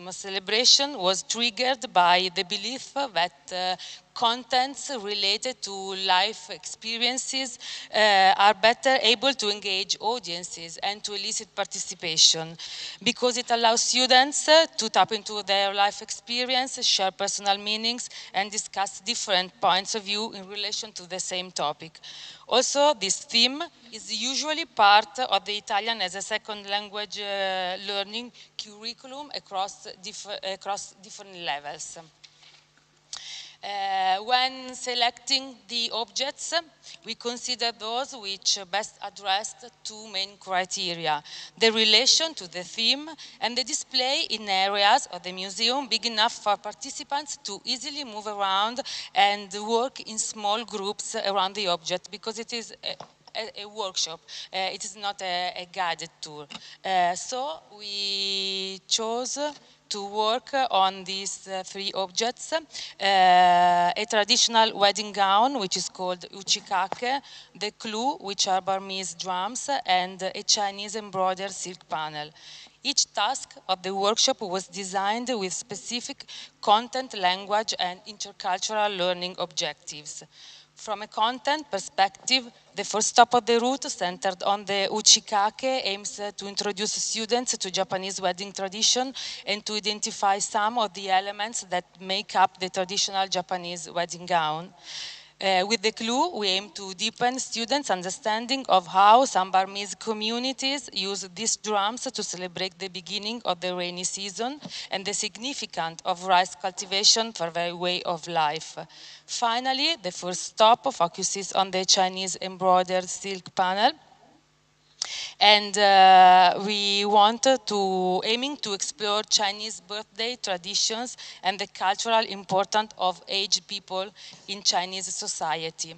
of celebration, was triggered by the belief that contents related to life experiences are better able to engage audiences and to elicit participation, because it allows students to tap into their life experience, share personal meanings, and discuss different points of view in relation to the same topic. Also, this theme is usually part of the Italian as a second language learning curriculum across different levels. When selecting the objects, we consider those which best addressed 2 main criteria: the relation to the theme and the display in areas of the museum big enough for participants to easily move around and work in small groups around the object, because it is a workshop. It is not a guided tour. So we chose to work on these 3 objects: a traditional wedding gown, which is called uchikake, the clue, which are Burmese drums, and a Chinese embroidered silk panel. Each task of the workshop was designed with specific content, language, and intercultural learning objectives. From a content perspective, the first stop of the route, centered on the uchikake, aims to introduce students to Japanese wedding tradition and to identify some of the elements that make up the traditional Japanese wedding gown. With the clue, we aim to deepen students' understanding of how some Burmese communities use these drums to celebrate the beginning of the rainy season and the significance of rice cultivation for their way of life. Finally, the first stop focuses on the Chinese embroidered silk panel. And we wanted to, aiming to explore Chinese birthday traditions and the cultural importance of aged people in Chinese society.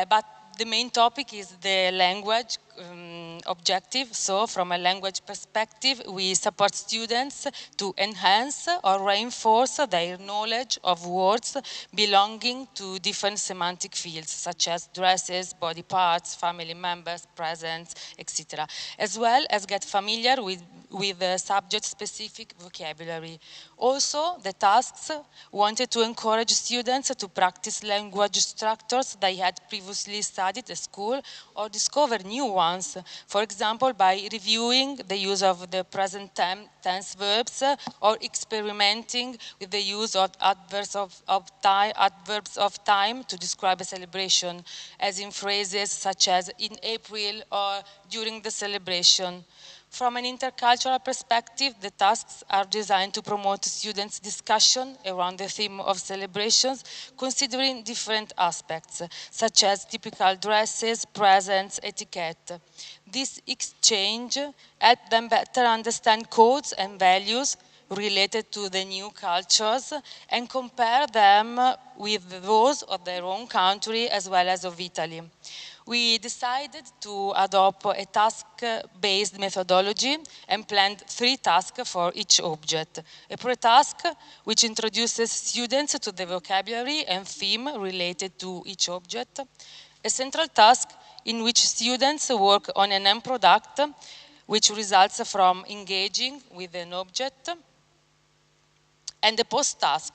But the main topic is the language objective. So from a language perspective, we support students to enhance or reinforce their knowledge of words belonging to different semantic fields, such as dresses, body parts, family members, presents, etc., as well as get familiar with subject-specific vocabulary. Also, the tasks wanted to encourage students to practice language structures they had previously studied at school or discover new ones. For example, by reviewing the use of the present tense verbs or experimenting with the use of adverbs of time to describe a celebration, as in phrases such as in April or during the celebration. From an intercultural perspective, the tasks are designed to promote students' discussion around the theme of celebrations, considering different aspects, such as typical dresses, presents, etiquette. This exchange helps them better understand codes and values related to the new cultures and compare them with those of their own country as well as of Italy. We decided to adopt a task-based methodology and planned 3 tasks for each object. A pre-task, which introduces students to the vocabulary and theme related to each object. A central task in which students work on an end product, which results from engaging with an object. And a post-task,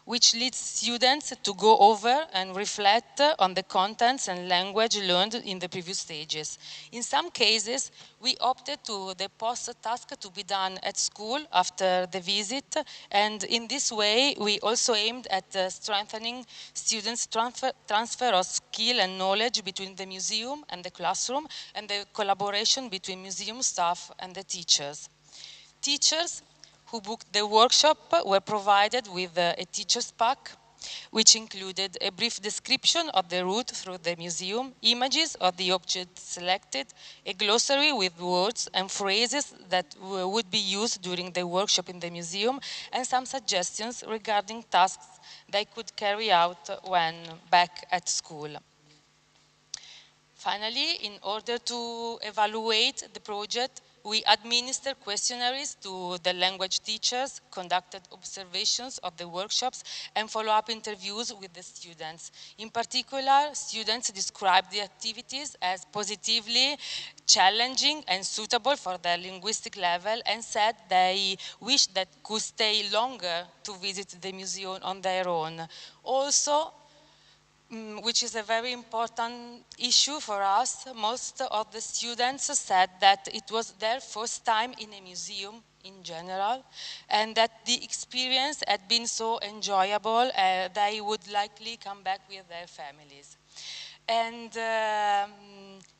which leads students to go over and reflect on the contents and language learned in the previous stages. In some cases, we opted to the post-task to be done at school after the visit, and in this way, we also aimed at strengthening students' transfer of skill and knowledge between the museum and the classroom, and the collaboration between museum staff and the teachers. Teachers who booked the workshop were provided with a teacher's pack, which included a brief description of the route through the museum, images of the objects selected, a glossary with words and phrases that would be used during the workshop in the museum, and some suggestions regarding tasks they could carry out when back at school. Finally, in order to evaluate the project, we administered questionnaires to the language teachers, conducted observations of the workshops, and follow-up interviews with the students. In particular, students described the activities as positively challenging and suitable for their linguistic level, and said they wished that could stay longer to visit the museum on their own. Also, which is a very important issue for us, most of the students said that it was their first time in a museum in general, and that the experience had been so enjoyable, they would likely come back with their families. And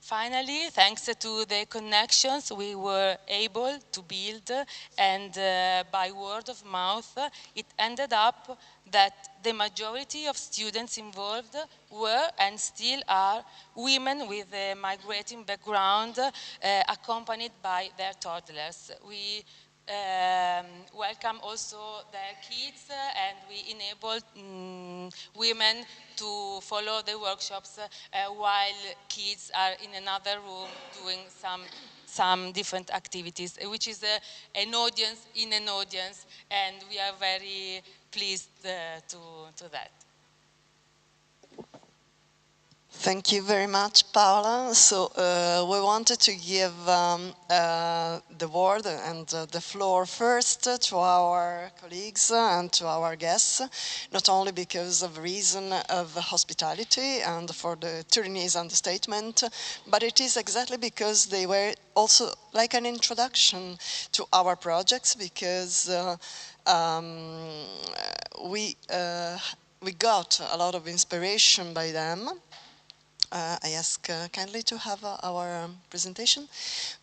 finally, thanks to the connections we were able to build, and by word of mouth, it ended up that the majority of students involved were and still are women with a migrating background, accompanied by their toddlers. We welcome also their kids, and we enable women to follow the workshops while kids are in another room doing some different activities, which is an audience in an audience, and we are very pleased to that. Thank you very much, Paola. So we wanted to give the word and the floor first to our colleagues and to our guests, not only because of reason of hospitality and for the Turinese understatement, but it is exactly because they were also like an introduction to our projects, because we got a lot of inspiration by them. I ask kindly to have our presentation.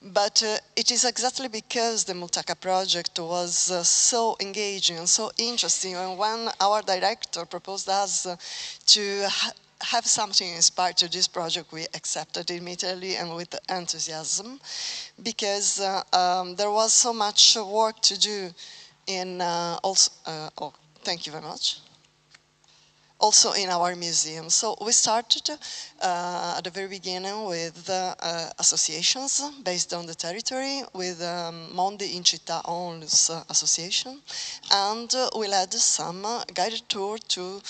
But it is exactly because the Multaka project was so engaging and so interesting, and when our director proposed us to have something inspired to this project, we accepted immediately and with enthusiasm, because there was so much work to do in oh, thank you very much. Also in our museum. So we started at the very beginning with associations based on the territory, with Mondi in Città Onlus Association, and we led some guided tour to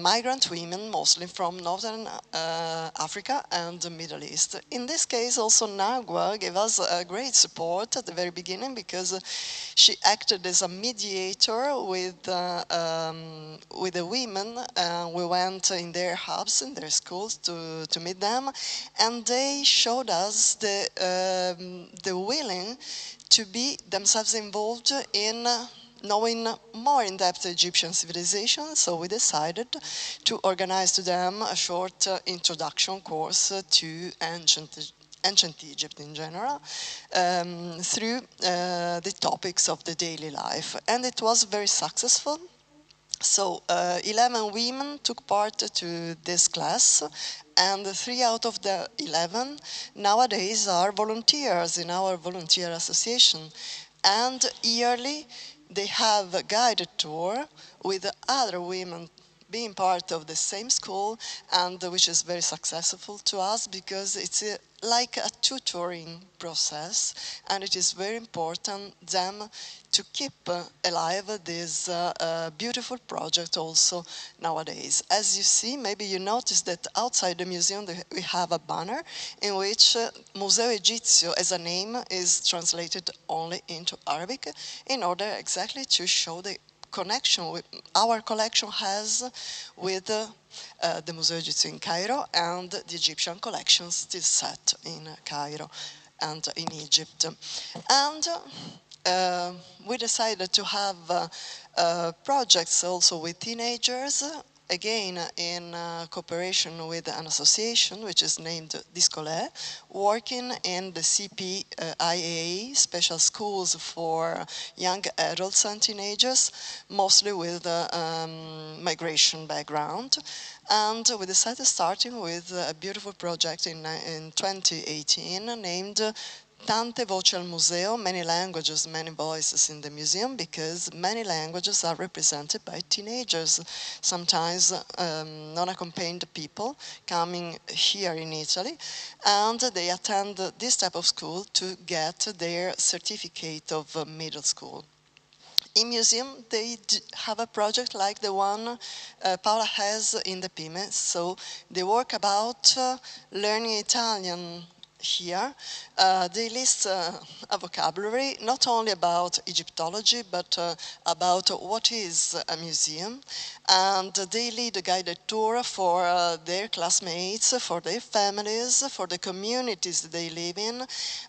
migrant women, mostly from Northern Africa and the Middle East. In this case, also Nagwa gave us a great support at the very beginning, because she acted as a mediator with the women. We went in their hubs, in their schools, to meet them, and they showed us the willing to be themselves involved in knowing more in-depth Egyptian civilization. So we decided to organize to them a short introduction course to ancient Egypt in general, through the topics of the daily life. And it was very successful. So 11 women took part to this class, and 3 out of the 11 nowadays are volunteers in our volunteer association. And yearly, they have a guided tour with other women being part of the same school, and which is very successful to us because it's like a tutoring process, and it is very important them to keep alive this beautiful project also nowadays. As you see, maybe you noticed that outside the museum we have a banner in which Museo Egizio as a name is translated only into Arabic in order exactly to show the connection our collection has with the Museo Egizio in Cairo and the Egyptian collection still set in Cairo and in Egypt. And we decided to have projects also with teenagers, again in cooperation with an association which is named Discolè, working in the CPIA, special schools for young adults and teenagers, mostly with migration background. And we decided starting with a beautiful project in 2018 named Tante voci al museo, many languages, many voices in the museum, because many languages are represented by teenagers, sometimes non-accompanied people coming here in Italy, and they attend this type of school to get their certificate of middle school. In museum, they have a project like the one Paola has in the Pyme, so they work about learning Italian here. They list a vocabulary, not only about Egyptology, but about what is a museum. And they lead a guided tour for their classmates, for their families, for the communities they live in.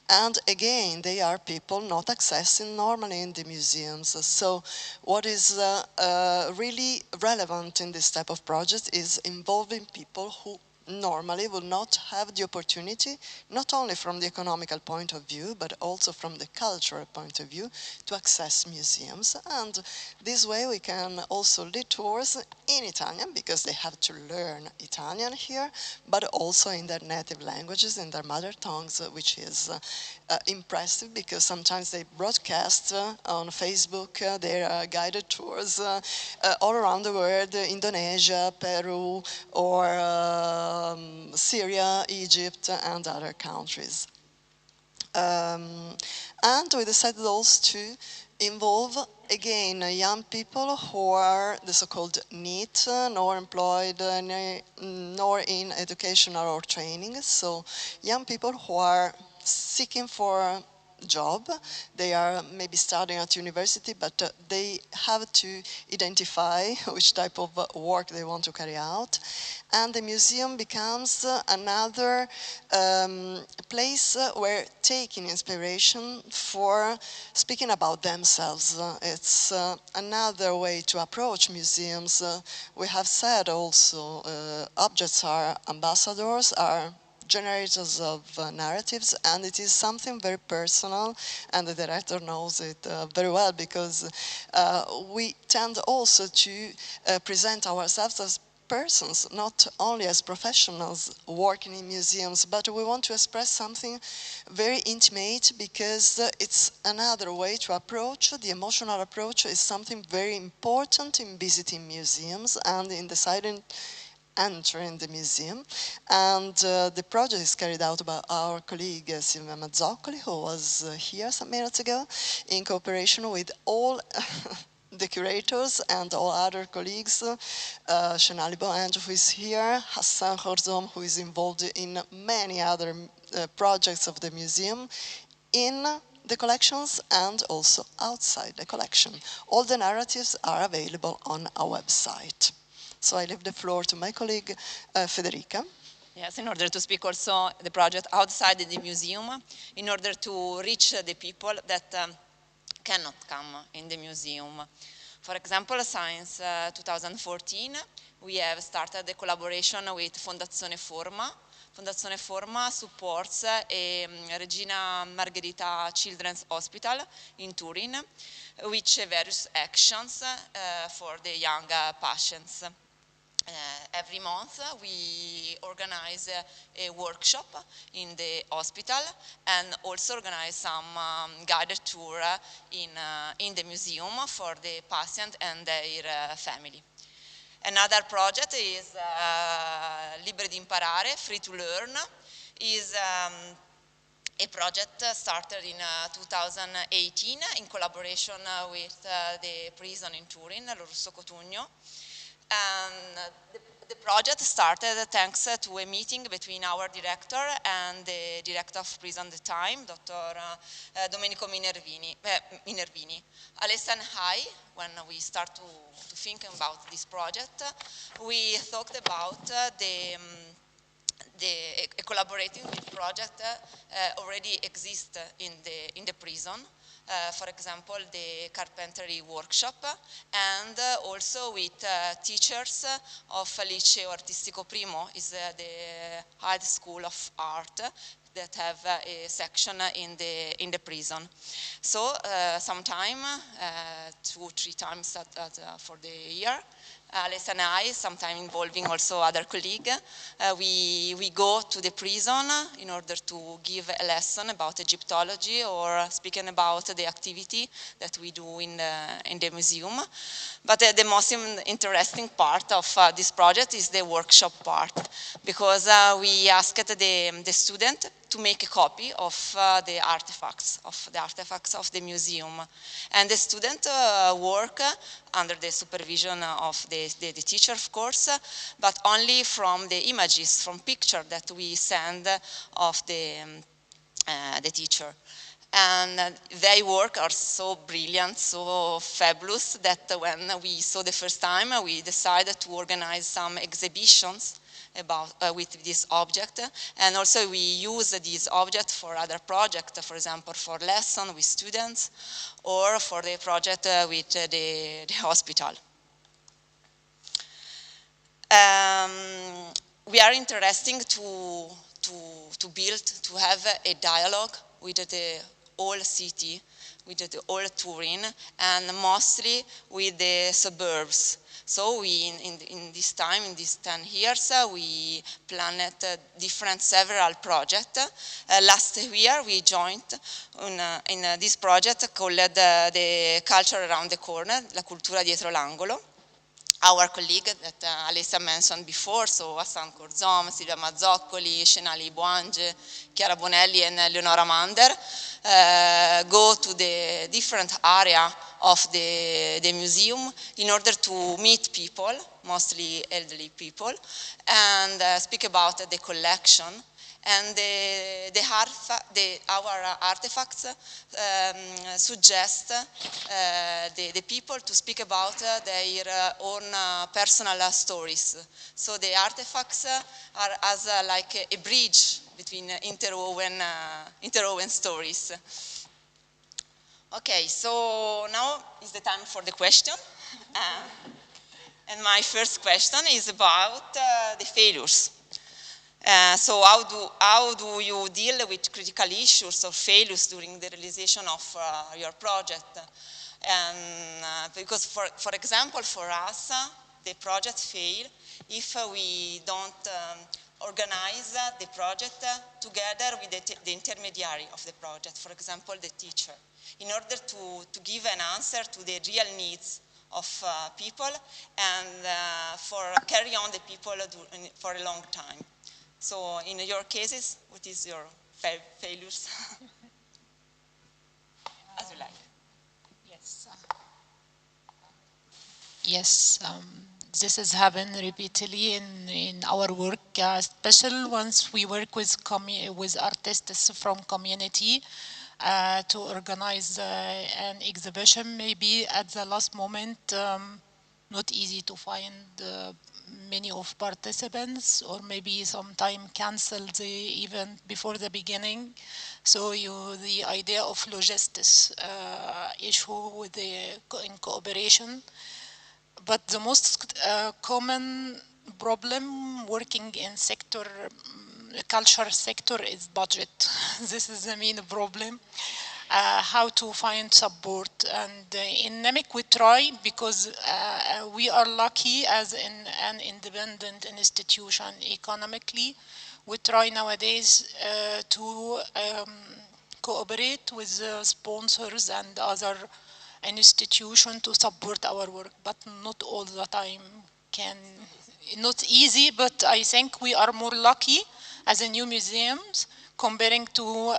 And again, they are people not accessing normally in the museums. So what is really relevant in this type of project is involving people who normally will not have the opportunity, not only from the economical point of view, but also from the cultural point of view, to access museums. And this way we can also lead tours in Italian, because they have to learn Italian here, but also in their native languages, in their mother tongues, which is impressive, because sometimes they broadcast on Facebook their guided tours all around the world, Indonesia, Peru, or Syria, Egypt, and other countries. And we decided also to involve, again, young people who are the so-called NEET, nor employed, nor in educational or training. So young people who are seeking for job. They are maybe studying at university, but they have to identify which type of work they want to carry out. And the museum becomes another place where taking inspiration for speaking about themselves. It's another way to approach museums. We have said also objects are ambassadors, are generators of narratives, and it is something very personal, and the director knows it very well, because we tend also to present ourselves as persons, not only as professionals working in museums, but we want to express something very intimate, because it's another way to approach. The emotional approach is something very important in visiting museums and in deciding entering the museum. And the project is carried out by our colleague Silvia Mazzoccoli, who was here some minutes ago, in cooperation with all the curators and all other colleagues, Shenali Boanj, who is here, Hassan Khorzom, who is involved in many other projects of the museum, in the collections and also outside the collection. All the narratives are available on our website. So I leave the floor to my colleague, Federica. Yes, in order to speak also the project outside the museum, in order to reach the people that cannot come in the museum. For example, since 2014, we have started a collaboration with Fondazione Forma. Fondazione Forma supports a Regina Margherita Children's Hospital in Turin, with various actions for the young patients. every month we organize a workshop in the hospital and also organize some guided tour in the museum for the patient and their family. Another project is Liberi di Imparare, Free to Learn, is a project started in 2018 in collaboration with the prison in Turin, Lo Russo Cotugno. And the project started thanks to a meeting between our director and the director of prison at the time, Dr. Domenico Minervini. Alessia and I, when we start to think about this project, we thought about a collaborating with project already exists in the prison. For example, the carpentry workshop, and also with teachers of Liceo Artistico Primo, is the high school of art that have a section in the prison. So sometime, 2-3 times for the year, Alessia and I, sometimes involving also other colleagues, we go to the prison in order to give a lesson about Egyptology or speaking about the activity that we do in the museum. But the most interesting part of this project is the workshop part, because we asked the student to make a copy of the artifacts of the museum. And the student work under the supervision of the teacher, of course, but only from the images, from pictures that we send of the teacher. And their work are so brilliant, so fabulous, that when we saw the first time, we decided to organize some exhibitions with this object, and also we use this object for other projects, for example, for lesson with students, or for the project with the hospital. We are interesting to build, to have a dialogue with the whole city, with the whole Turin, and mostly with the suburbs. So we, in this time, in these 10 years, we planned several projects. Last year, we joined in this project called the Culture Around the Corner, La Cultura Dietro l'Angolo. Our colleague that Alessia mentioned before, so Hassan Korzom, Silvia Mazzoccoli, Shenali Buange, Chiara Bonelli, and Leonora Mander, go to the different area of the museum in order to meet people, mostly elderly people, and speak about the collection. And our artifacts suggest the people to speak about their own personal stories. So the artifacts are as like a bridge between interwoven stories. Okay, so now is the time for the question. And my first question is about the failures. So how do you deal with critical issues or failures during the realization of your project? And because, for example, for us, the project fail if we don't organize the project together with the intermediary of the project, for example, the teacher, in order to give an answer to the real needs of people and for carry on the people for a long time. So in your cases, what is your failures? As you like. Yes. Yes. This has happened repeatedly in our work, especially once we work with artists from community to organize an exhibition. Maybe at the last moment, not easy to find many of participants, or maybe sometime cancel the event before the beginning. So the idea of logistics issue with in cooperation. But the most common problem working in culture sector is budget. This is the main problem. how to find support. And in NEMIC we try, because we are lucky as an independent institution economically. We try nowadays to cooperate with sponsors and other institutions to support our work, but not all the time not easy, but I think we are more lucky as a new museums comparing to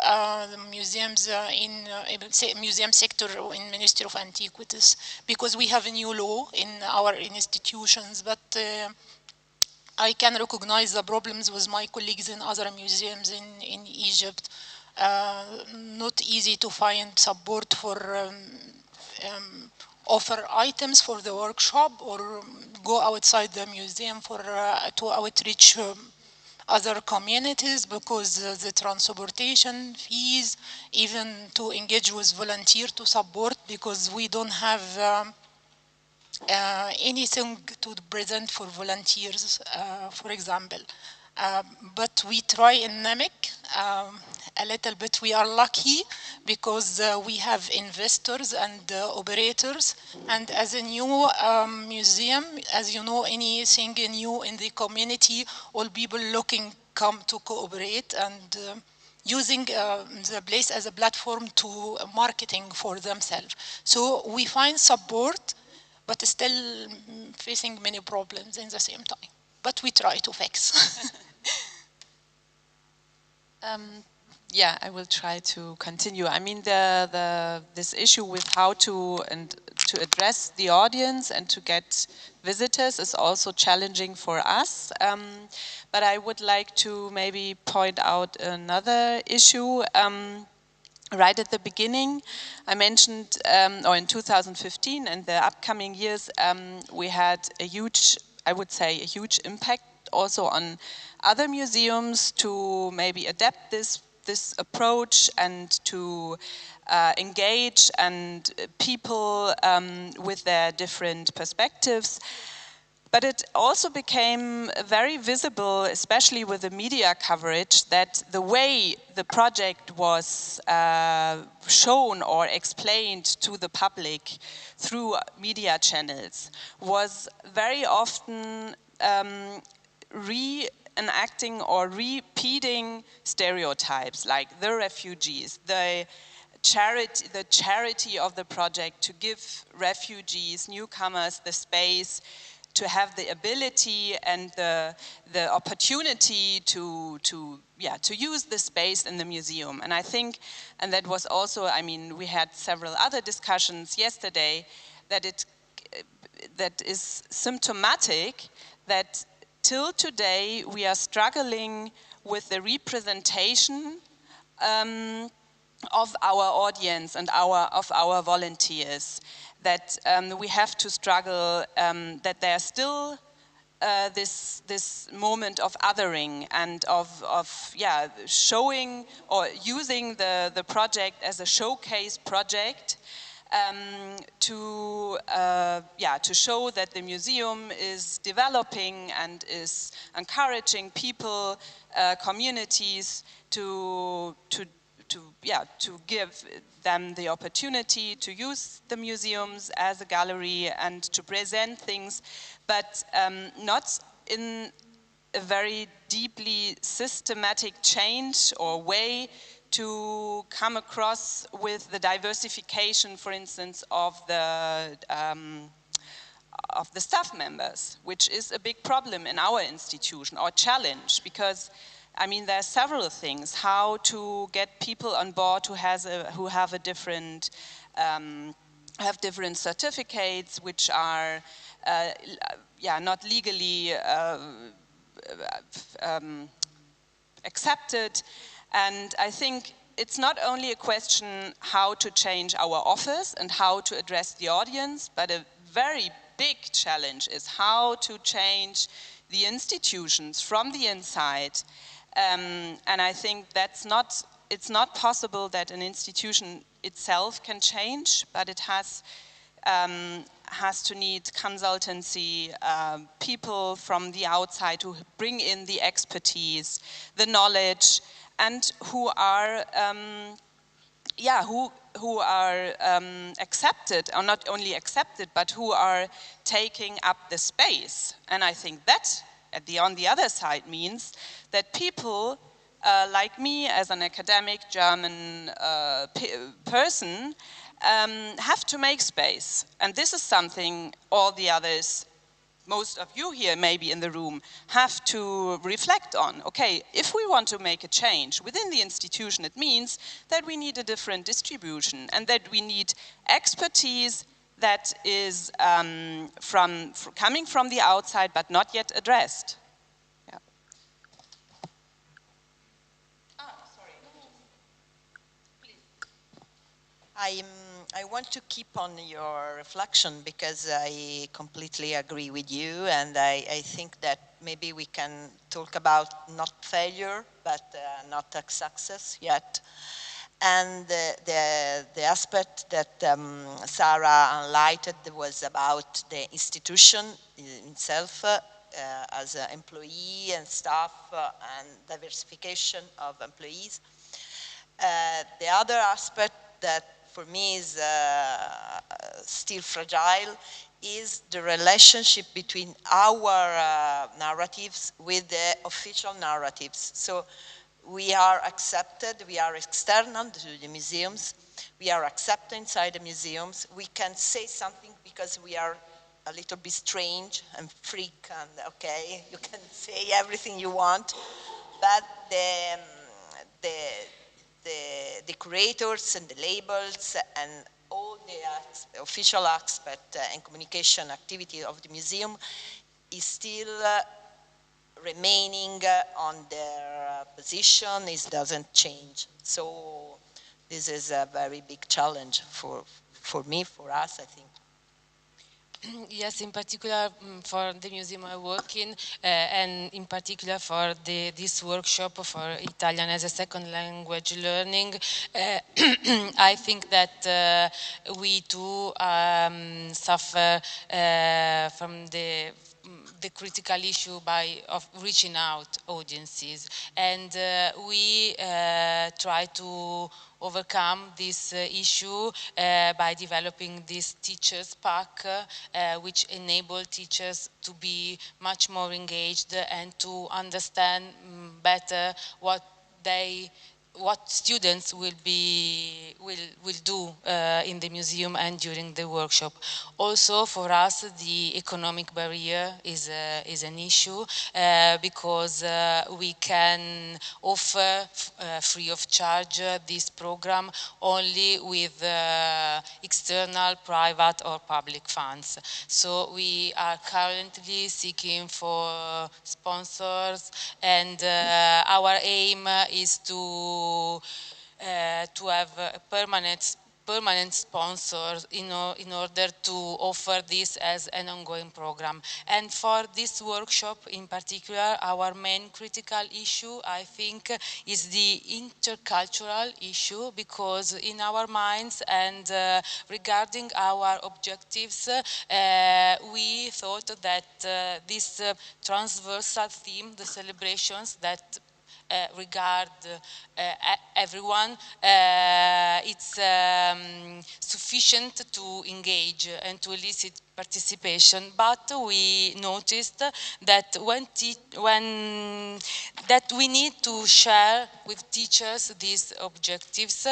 the museums in say museum sector in Ministry of Antiquities, because we have a new law in our institutions. But I can recognize the problems with my colleagues in other museums in Egypt. Not easy to find support for offer items for the workshop, or go outside the museum for to outreach other communities, because the transportation fees, even to engage with volunteer to support, because we don't have anything to present for volunteers, for example. But we try in NEMIC a little bit. We are lucky because we have investors and operators. And as a new museum, as you know, anything new in the community, all people looking come to cooperate and using the place as a platform to marketing for themselves. So we find support, but still facing many problems in the same time. But we try to fix. Yeah, I will try to continue. I mean, this issue with how to address the audience and to get visitors is also challenging for us. But I would like to maybe point out another issue. Right at the beginning, I mentioned, or in 2015 and the upcoming years, we had a huge, I would say, a huge impact also on other museums to maybe adapt this approach and to engage and people with their different perspectives. But it also became very visible, especially with the media coverage, that the way the project was shown or explained to the public through media channels was very often reenacting or repeating stereotypes, like the refugees, the charity of the project to give refugees, newcomers, the space, to have the ability and the opportunity to use the space in the museum. And I think, and that was also, I mean, we had several other discussions yesterday, that is symptomatic that till today we are struggling with the representation of our audience and of our volunteers, that we have to struggle, that there's still this moment of othering and of showing or using the project as a showcase project to show that the museum is developing and is encouraging people, communities to give them the opportunity to use the museums as a gallery and to present things, but not in a very deeply systematic change or way to come across with the diversification, for instance, of the staff members, which is a big problem in our institution, or challenge, because I mean, there are several things. How to get people on board who have a different, have different certificates, which are, not legally accepted. And I think it's not only a question how to change our office and how to address the audience, but a very big challenge is how to change the institutions from the inside. And I think it's not possible that an institution itself can change, but it has to need consultancy, people from the outside who bring in the expertise, the knowledge, and who are, who who are accepted, or not only accepted, but who are taking up the space. And I think that, on the other side, means that people like me, as an academic German person, have to make space. And this is something all the others, most of you here maybe in the room, have to reflect on. Okay, if we want to make a change within the institution, it means that we need a different distribution and that we need expertise that is coming from the outside but not yet addressed. Yeah. Sorry. Please. I want to keep on your reflection because I completely agree with you, and I think that maybe we can talk about not failure, but not a success yet. And the aspect that Sarah highlighted was about the institution itself as an employee and staff and diversification of employees. The other aspect that for me is still fragile is the relationship between our narratives with the official narratives. So we are accepted, we are external to the museums, we are accepted inside the museums, we can say something because we are a little bit strange and freak and okay, you can say everything you want, but the curators and the labels and all the official aspect and communication activity of the museum is still remaining on their position. It doesn't change. So this is a very big challenge for me, for us, I think. Yes, in particular for the museum I work in, and in particular for this workshop for Italian as a second language learning, I think that we too suffer from the critical issue of reaching out audiences, and we try to overcome this issue by developing this teachers pack, which enable teachers to be much more engaged and to understand better what students will do in the museum and during the workshop. Also, for us, the economic barrier is an issue because we can offer free of charge this program only with external, private or public funds. So we are currently seeking for sponsors, and our aim is to have permanent sponsors in order to offer this as an ongoing program. And for this workshop in particular, our main critical issue, I think, is the intercultural issue, because in our minds and regarding our objectives, we thought that this transversal theme, the celebrations that regard everyone, it's sufficient to engage and to elicit participation. But we noticed that that we need to share with teachers these objectives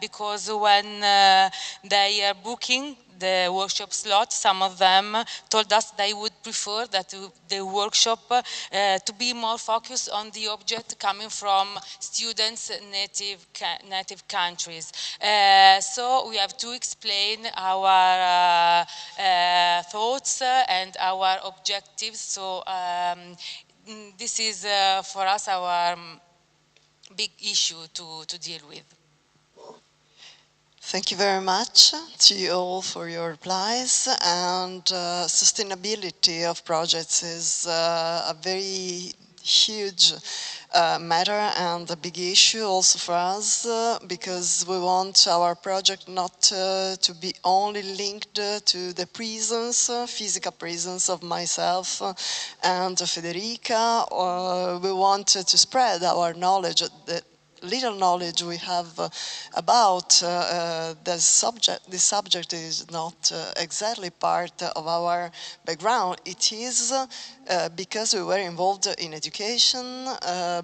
because when they are booking the workshop slot, some of them told us they would prefer that the workshop to be more focused on the object coming from students' native countries. So we have to explain our thoughts and our objectives. So this is for us our big issue to deal with. Thank you very much to you all for your replies. And sustainability of projects is a very huge matter and a big issue also for us because we want our project not to be only linked to the presence, physical presence of myself and Federica. We want to spread our knowledge, little knowledge we have about the subject. This subject is not exactly part of our background. It is because we were involved in education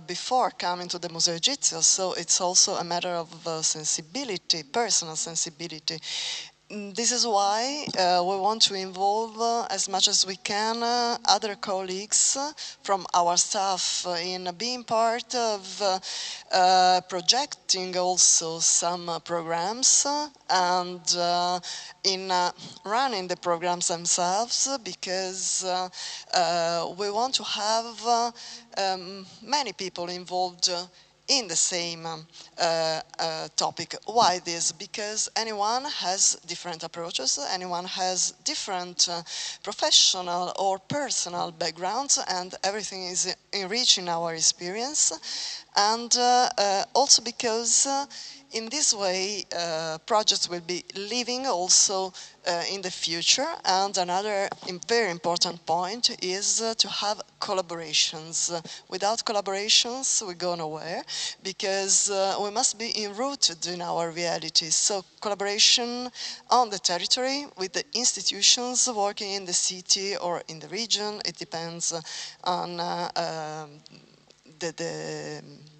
before coming to the Museo Egizio, so it's also a matter of sensibility, personal sensibility. This is why we want to involve as much as we can other colleagues from our staff in being part of projecting also some programs and in running the programs themselves, because we want to have many people involved in the same topic. Why this? Because anyone has different approaches, anyone has different professional or personal backgrounds, and everything is enriching our experience. And also because in this way, projects will be living also in the future. And another very important point is to have collaborations. Without collaborations, we go nowhere, because we must be enrooted in our realities. So collaboration on the territory with the institutions working in the city or in the region, it depends on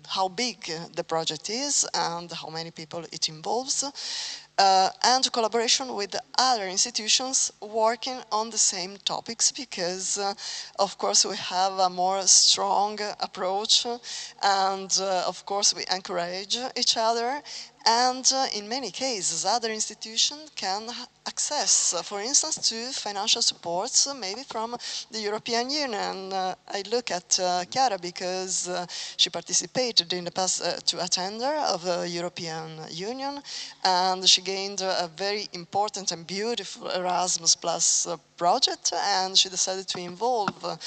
how big the project is and how many people it involves, and collaboration with other institutions working on the same topics, because of course we have a more strong approach, and of course we encourage each other. And in many cases, other institutions can access, for instance, to financial supports, maybe from the European Union. I look at Chiara because she participated in the past to a tender of the European Union, and she gained a very important and beautiful Erasmus Plus project, and she decided to involve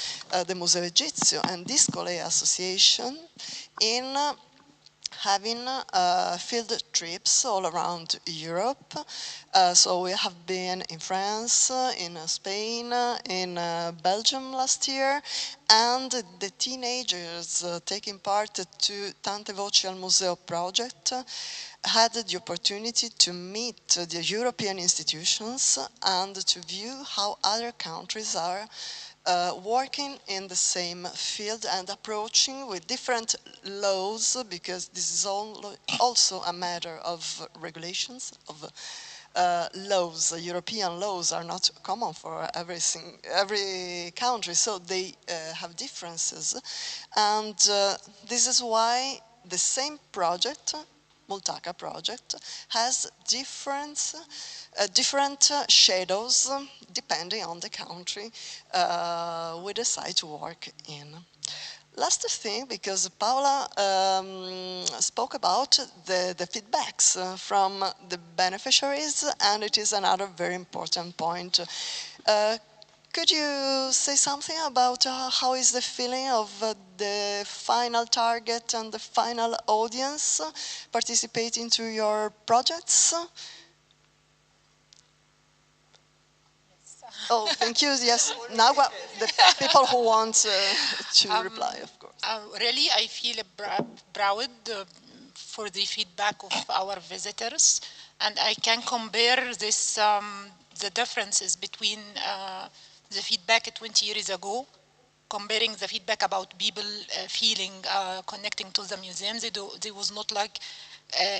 the Museo Egizio and Discolé Association in having field trips all around Europe. So we have been in France, in Spain, in Belgium last year, and the teenagers taking part to Tante Voci al Museo project had the opportunity to meet the European institutions and to view how other countries are working in the same field and approaching with different laws, because this is also a matter of regulations, of laws. European laws are not common for every country, so they have differences. And this is why the same project, Multaka project, has different shadows depending on the country we decide to work in. Last thing, because Paola spoke about the feedbacks from the beneficiaries, and it is another very important point. Could you say something about how is the feeling of the final target and the final audience participating to your projects? Oh, thank you. Yes, Nagwa, the people who want to reply, of course. Really, I feel proud for the feedback of our visitors, and I can compare this the differences between the feedback 20 years ago, comparing the feedback about people feeling connecting to the museum. They was not like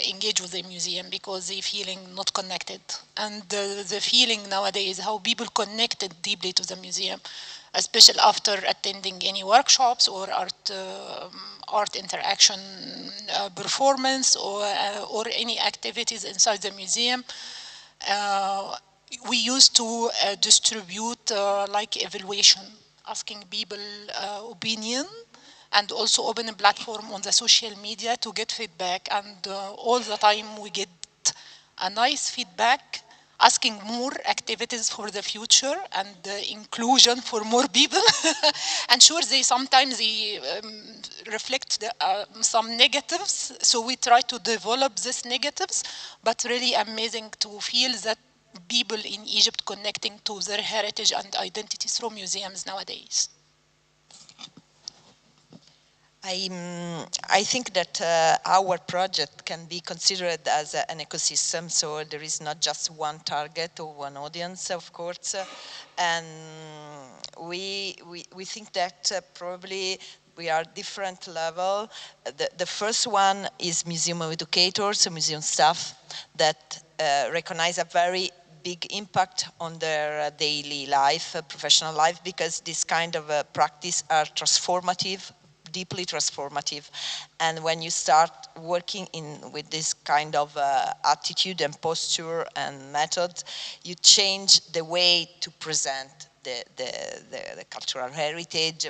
engage with the museum because they feeling not connected. And the feeling nowadays, how people connected deeply to the museum, especially after attending any workshops or art interaction performance or any activities inside the museum. We used to distribute like evaluation, asking people opinion, and also open a platform on the social media to get feedback. And all the time we get a nice feedback, asking more activities for the future and inclusion for more people. And sure, sometimes they reflect some negatives, so we try to develop these negatives, but really amazing to feel that people in Egypt connecting to their heritage and identity through museums nowadays. I think that our project can be considered as an ecosystem, so there is not just one target or one audience, of course, and we think that probably we are different level. The first one is museum educators, so museum staff that recognize a very big impact on their daily life, professional life, because this kind of practice are transformative, deeply transformative. And when you start working with this kind of attitude and posture and method, you change the way to present the cultural heritage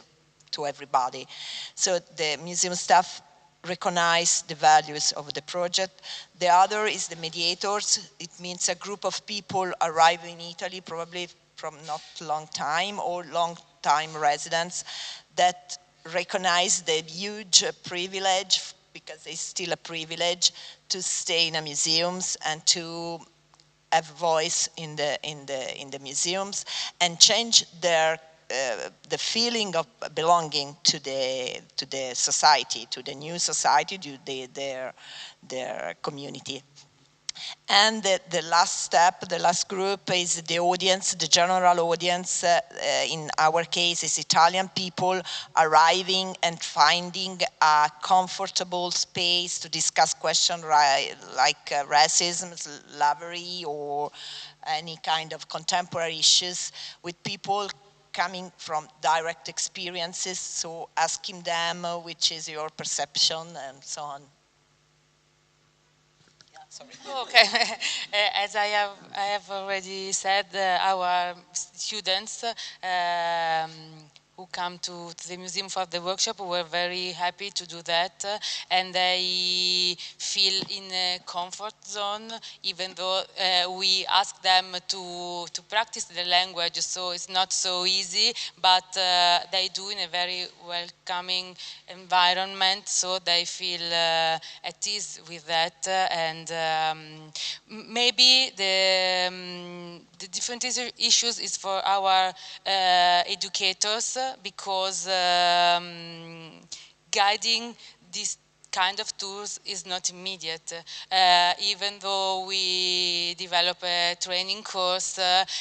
to everybody. So the museum staff recognize the values of the project. The other is the mediators. It means a group of people arrive in Italy, probably from not long time or long time residents, that recognize the huge privilege, because it's still a privilege, to stay in the museums and to have voice in the museums and change their the feeling of belonging to the society, to the new society, to their community. And the last step, the last group is the audience, the general audience. In our case, is Italian people arriving and finding a comfortable space to discuss questions like racism, slavery, or any kind of contemporary issues with people coming from direct experiences, so asking them which is your perception and so on. Sorry. Okay, as I have already said, our students who come to the museum for the workshop were very happy to do that, and they feel in a comfort zone, even though we ask them to practice the language, so it's not so easy, but they do in a very welcoming environment, so they feel at ease with that, and maybe the different issues is for our educators, because guiding this kind of tours is not immediate. Even though we develop a training course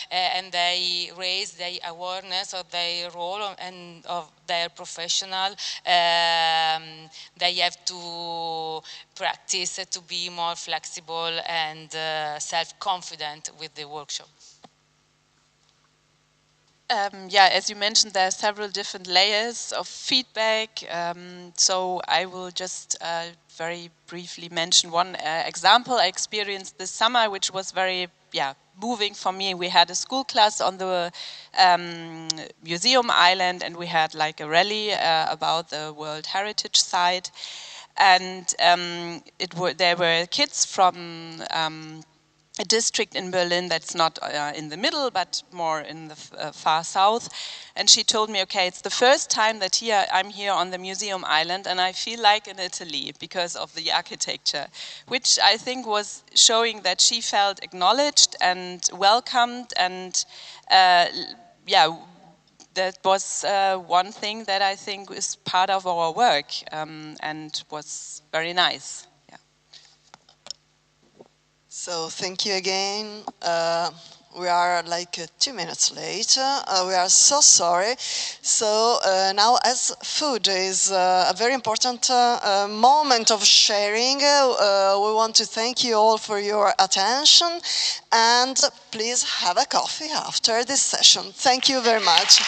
and they raise their awareness of their role and of their professional, they have to practice to be more flexible and self-confident with the workshop. Yeah, as you mentioned, there are several different layers of feedback. So I will just very briefly mention one example I experienced this summer, which was very moving for me. We had a school class on the museum island, and we had like a rally about the World Heritage Site. And there were kids from a district in Berlin that's not in the middle, but more in the far south. And she told me, okay, it's the first time that I'm here on the museum island, and I feel like in Italy because of the architecture, which I think was showing that she felt acknowledged and welcomed, and that was one thing that I think is part of our work, and was very nice. So thank you again. We are like 2 minutes late. We are so sorry. So now, as food is a very important moment of sharing, we want to thank you all for your attention, and please have a coffee after this session. Thank you very much.